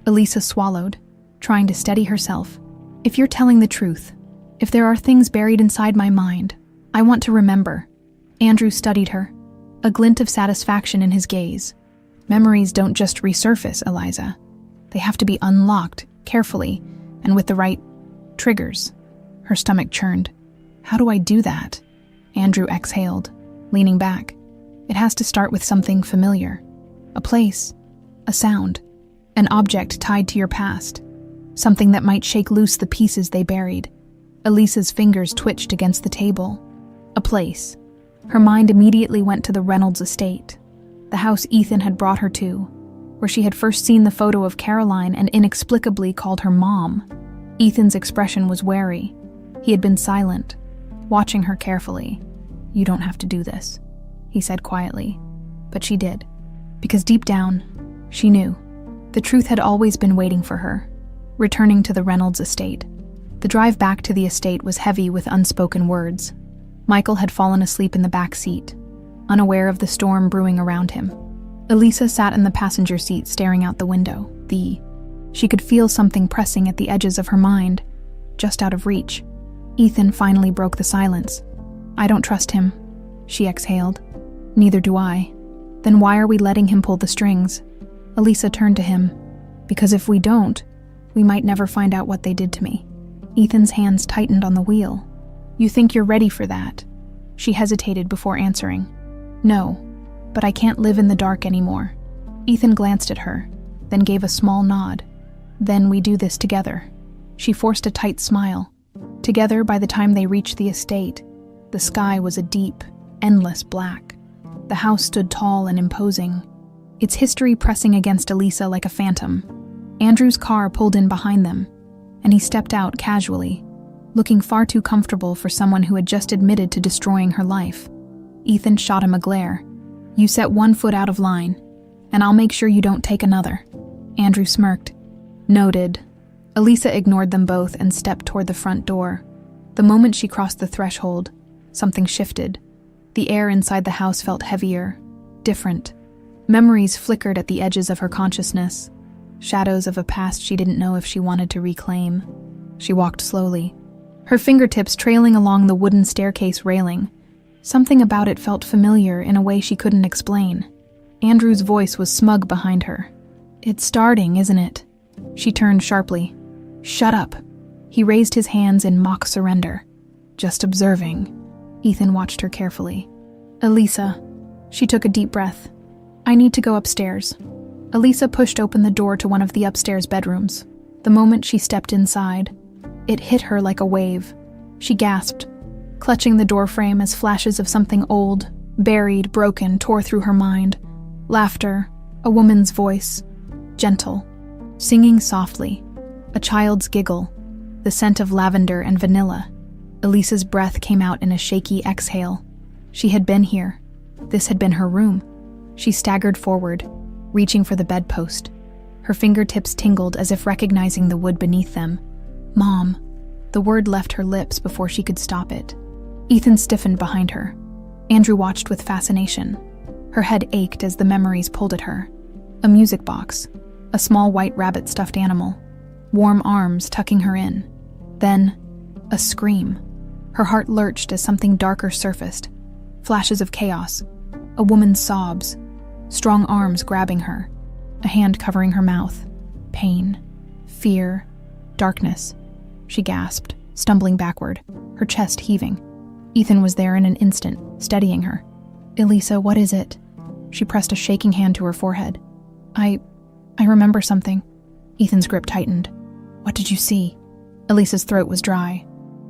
Elisa swallowed, trying to steady herself. If you're telling the truth, if there are things buried inside my mind, I want to remember. Andrew studied her, a glint of satisfaction in his gaze. Memories don't just resurface, Eliza. They have to be unlocked, carefully, and with the right triggers. Her stomach churned. How do I do that? Andrew exhaled, leaning back. It has to start with something familiar. A place, a sound, an object tied to your past. Something that might shake loose the pieces they buried. Elisa's fingers twitched against the table. A place. Her mind immediately went to the Reynolds estate, the house Ethan had brought her to, where she had first seen the photo of Caroline and inexplicably called her mom. Ethan's expression was wary. He had been silent, watching her carefully. You don't have to do this, he said quietly. But but she did. Because deep down, she knew. The truth had always been waiting for her, returning to the Reynolds estate. The drive back to the estate was heavy with unspoken words. Michael had fallen asleep in the back seat, unaware of the storm brewing around him. Elisa sat in the passenger seat staring out the window. She could feel something pressing at the edges of her mind, just out of reach. Ethan finally broke the silence. "I don't trust him," she exhaled. "Neither do I." "Then why are we letting him pull the strings?" Elisa turned to him. "Because if we don't, we might never find out what they did to me." Ethan's hands tightened on the wheel. "You think you're ready for that?" She hesitated before answering. "No, but I can't live in the dark anymore." Ethan glanced at her, then gave a small nod. "Then we do this together." She forced a tight smile. Together, by the time they reached the estate, the sky was a deep, endless black. The house stood tall and imposing, its history pressing against Elisa like a phantom. Andrew's car pulled in behind them, and he stepped out casually, looking far too comfortable for someone who had just admitted to destroying her life. Ethan shot him a glare. "You set one foot out of line, and I'll make sure you don't take another." Andrew smirked. "Noted." Elisa ignored them both and stepped toward the front door. The moment she crossed the threshold, something shifted. The air inside the house felt heavier, different. Memories flickered at the edges of her consciousness, shadows of a past she didn't know if she wanted to reclaim. She walked slowly, her fingertips trailing along the wooden staircase railing. Something about it felt familiar in a way she couldn't explain. Andrew's voice was smug behind her. "It's starting, isn't it?" She turned sharply. "Shut up." He raised his hands in mock surrender. "Just observing." Ethan watched her carefully. "Elisa." She took a deep breath. "I need to go upstairs." Elisa pushed open the door to one of the upstairs bedrooms. The moment she stepped inside, it hit her like a wave. She gasped, clutching the doorframe as flashes of something old, buried, broken, tore through her mind. Laughter, a woman's voice, gentle, singing softly, a child's giggle, the scent of lavender and vanilla. Elisa's breath came out in a shaky exhale. She had been here. This had been her room. She staggered forward, reaching for the bedpost. Her fingertips tingled as if recognizing the wood beneath them. "Mom." The word left her lips before she could stop it. Ethan stiffened behind her. Andrew watched with fascination. Her head ached as the memories pulled at her. A music box, a small white rabbit stuffed animal, warm arms tucking her in. Then, a scream. Her heart lurched as something darker surfaced. Flashes of chaos, a woman's sobs, strong arms grabbing her, a hand covering her mouth. Pain, fear, darkness. She gasped, stumbling backward, her chest heaving. Ethan was there in an instant, steadying her. "Elisa, what is it?" She pressed a shaking hand to her forehead. I remember something." Ethan's grip tightened. "What did you see?" Elisa's throat was dry.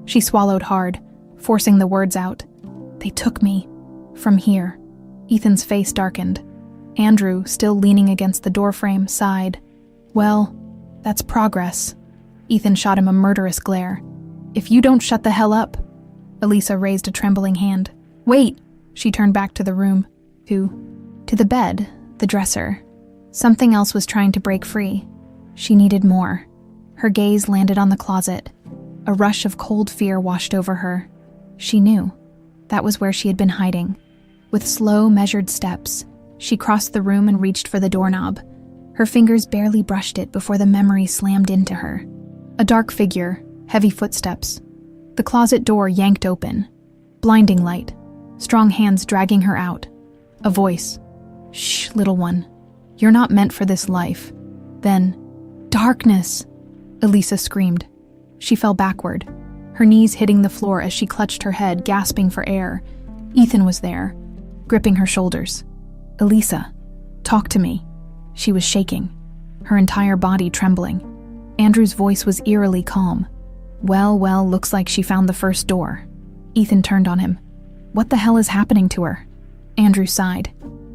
She swallowed hard, forcing the words out. "They took me. From here." Ethan's face darkened. Andrew, still leaning against the doorframe, sighed. "Well, that's progress." Ethan shot him a murderous glare. "If you don't shut the hell up." Elisa raised a trembling hand. "Wait!" She turned back to the room. To the bed, the dresser. Something else was trying to break free. She needed more. Her gaze landed on the closet. A rush of cold fear washed over her. She knew. That was where she had been hiding. With slow, measured steps, she crossed the room and reached for the doorknob. Her fingers barely brushed it before the memory slammed into her. A dark figure, heavy footsteps. The closet door yanked open. Blinding light. Strong hands dragging her out. A voice. "Shh, little one. You're not meant for this life." Then, "Darkness!" Elisa screamed. She fell backward, her knees hitting the floor as she clutched her head, gasping for air. Ethan was there, gripping her shoulders. "Elisa, talk to me." She was shaking, her entire body trembling. Andrew's voice was eerily calm. Well, looks like she found the first door." Ethan turned on him. "What the hell is happening to her?" Andrew sighed.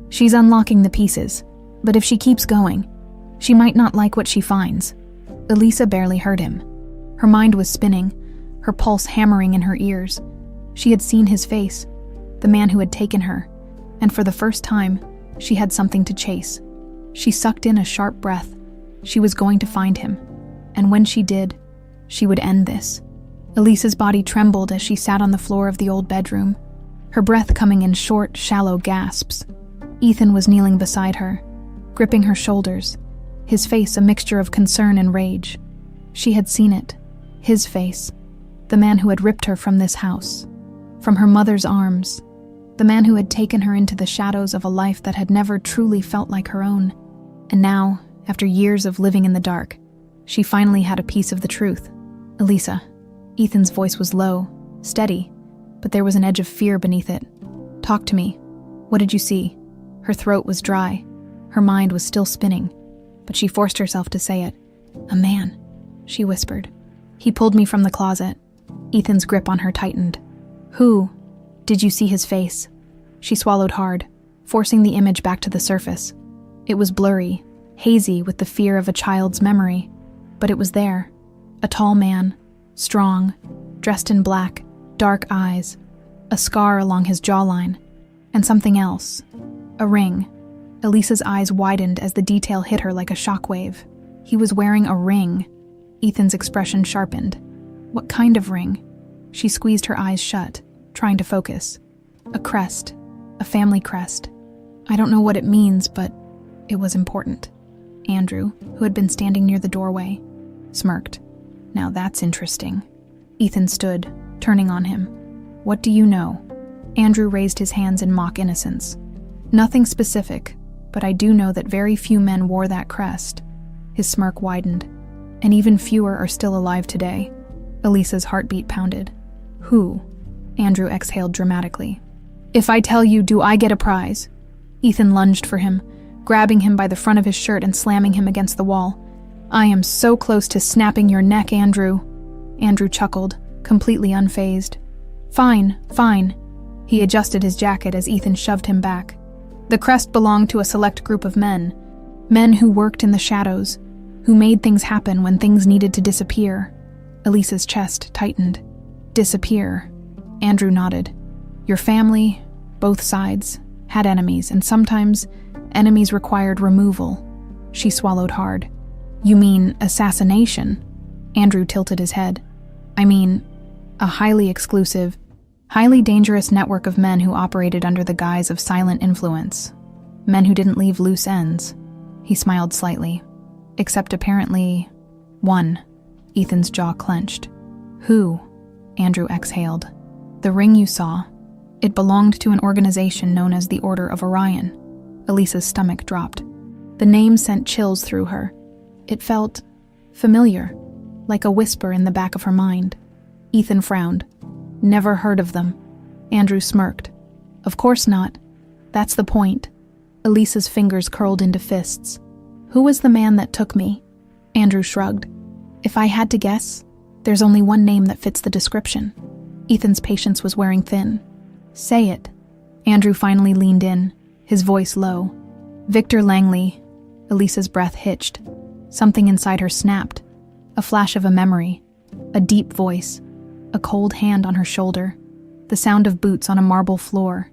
"She's unlocking the pieces, but if she keeps going, she might not like what she finds." Elisa barely heard him. Her mind was spinning, her pulse hammering in her ears. She had seen his face, the man who had taken her, and for the first time, She had something to chase. She sucked in a sharp breath. She was going to find him. And when she did, she would end this. Elisa's body trembled as she sat on the floor of the old bedroom, her breath coming in short, shallow gasps. Ethan was kneeling beside her, gripping her shoulders, his face a mixture of concern and rage. She had seen it. His face. The man who had ripped her from this house, from her mother's arms. The man who had taken her into the shadows of a life that had never truly felt like her own. And now, after years of living in the dark, she finally had a piece of the truth. Elisa. Ethan's voice was low, steady, but there was an edge of fear beneath it. Talk to me. What did you see? Her throat was dry. Her mind was still spinning, but she forced herself to say it. A man, she whispered. He pulled me from the closet. Ethan's grip on her tightened. Who? Did you see his face? She swallowed hard, forcing the image back to the surface. It was blurry, hazy with the fear of a child's memory, but it was there. A tall man, strong, dressed in black, dark eyes, a scar along his jawline, and something else. A ring. Elisa's eyes widened as the detail hit her like a shockwave. He was wearing a ring. Ethan's expression sharpened. What kind of ring? She squeezed her eyes shut, trying to focus. A crest. A family crest. I don't know what it means, but it was important. Andrew, who had been standing near the doorway, smirked. Now that's interesting. Ethan stood, turning on him. What do you know? Andrew raised his hands in mock innocence. Nothing specific, but I do know that very few men wore that crest. His smirk widened. And even fewer are still alive today. Elisa's heartbeat pounded. Who? Andrew exhaled dramatically. If I tell you, do I get a prize? Ethan lunged for him, grabbing him by the front of his shirt and slamming him against the wall. I am so close to snapping your neck, Andrew. Andrew chuckled, completely unfazed. Fine, fine. He adjusted his jacket as Ethan shoved him back. The crest belonged to a select group of men. Men who worked in the shadows, who made things happen when things needed to disappear. Elisa's chest tightened. Disappear. Andrew nodded. Your family, both sides, had enemies, and sometimes enemies required removal. She swallowed hard. You mean assassination? Andrew tilted his head. I mean, a highly exclusive, highly dangerous network of men who operated under the guise of silent influence. Men who didn't leave loose ends. He smiled slightly. Except apparently, one. Ethan's jaw clenched. Who? Andrew exhaled. The ring you saw. It belonged to an organization known as the Order of Orion. Elisa's stomach dropped. The name sent chills through her. It felt familiar, like a whisper in the back of her mind. Ethan frowned. Never heard of them. Andrew smirked. Of course not. That's the point. Elisa's fingers curled into fists. Who was the man that took me? Andrew shrugged. If I had to guess, there's only one name that fits the description. Ethan's patience was wearing thin. Say it. Andrew finally leaned in, his voice low. Victor Langley. Elisa's breath hitched. Something inside her snapped. A flash of a memory. A deep voice. A cold hand on her shoulder. The sound of boots on a marble floor.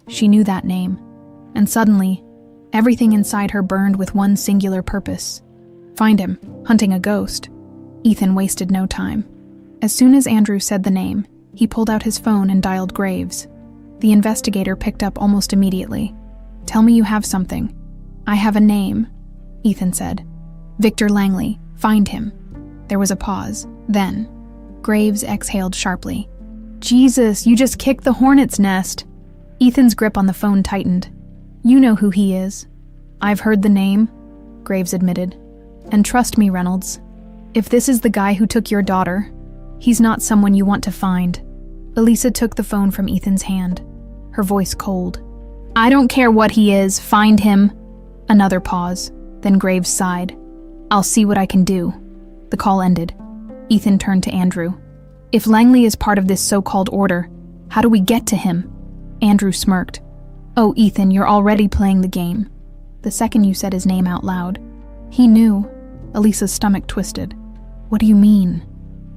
She knew that name. And suddenly, everything inside her burned with one singular purpose. Find him, hunting a ghost. Ethan wasted no time. As soon as Andrew said the name, he pulled out his phone and dialed Graves. The investigator picked up almost immediately. Tell me you have something. I have a name, Ethan said. Victor Langley. Find him. There was a pause. Then, Graves exhaled sharply. Jesus, you just kicked the hornet's nest. Ethan's grip on the phone tightened. You know who he is. I've heard the name, Graves admitted. And trust me, Reynolds, if this is the guy who took your daughter, he's not someone you want to find. Elisa took the phone from Ethan's hand, her voice cold. I don't care what he is, find him. Another pause, then Graves sighed. I'll see what I can do. The call ended. Ethan turned to Andrew. If Langley is part of this so-called order, how do we get to him? Andrew smirked. Oh, Ethan, you're already playing the game. The second you said his name out loud. He knew. Elisa's stomach twisted. What do you mean?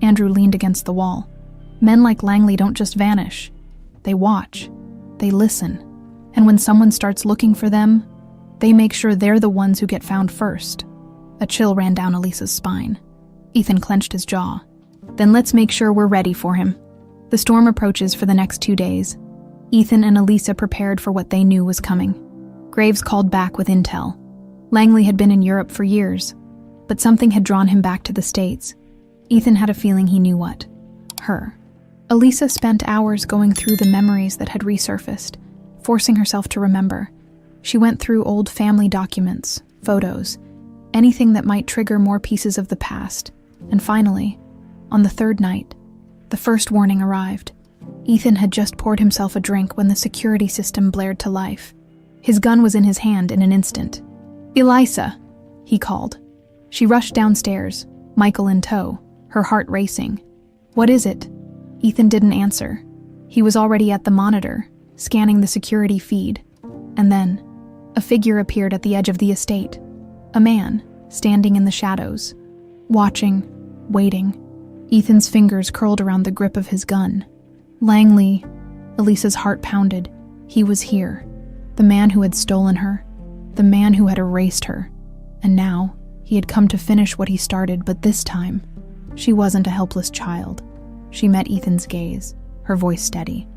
Andrew leaned against the wall. Men like Langley don't just vanish. They watch. They listen. And when someone starts looking for them, They make sure they're the ones who get found first. A chill ran down Elisa's spine. Ethan clenched his jaw. Then let's make sure we're ready for him. The storm approaches for the next 2 days. Ethan and Elisa prepared for what they knew was coming. Graves called back with intel. Langley had been in Europe for years, but something had drawn him back to the States. Ethan had a feeling he knew what. Her. Elisa spent hours going through the memories that had resurfaced, forcing herself to remember. She went through old family documents, photos, anything that might trigger more pieces of the past. And finally, on the 3rd night, the first warning arrived. Ethan had just poured himself a drink when the security system blared to life. His gun was in his hand in an instant. "Elisa," he called. She rushed downstairs, Michael in tow, her heart racing. "What is it?" Ethan didn't answer. He was already at the monitor, scanning the security feed. And then, a figure appeared at the edge of the estate. A man, standing in the shadows. Watching, waiting. Ethan's fingers curled around the grip of his gun. Langley. Elisa's heart pounded. He was here. The man who had stolen her. The man who had erased her. And now, he had come to finish what he started, but this time, she wasn't a helpless child. She met Ethan's gaze, her voice steady.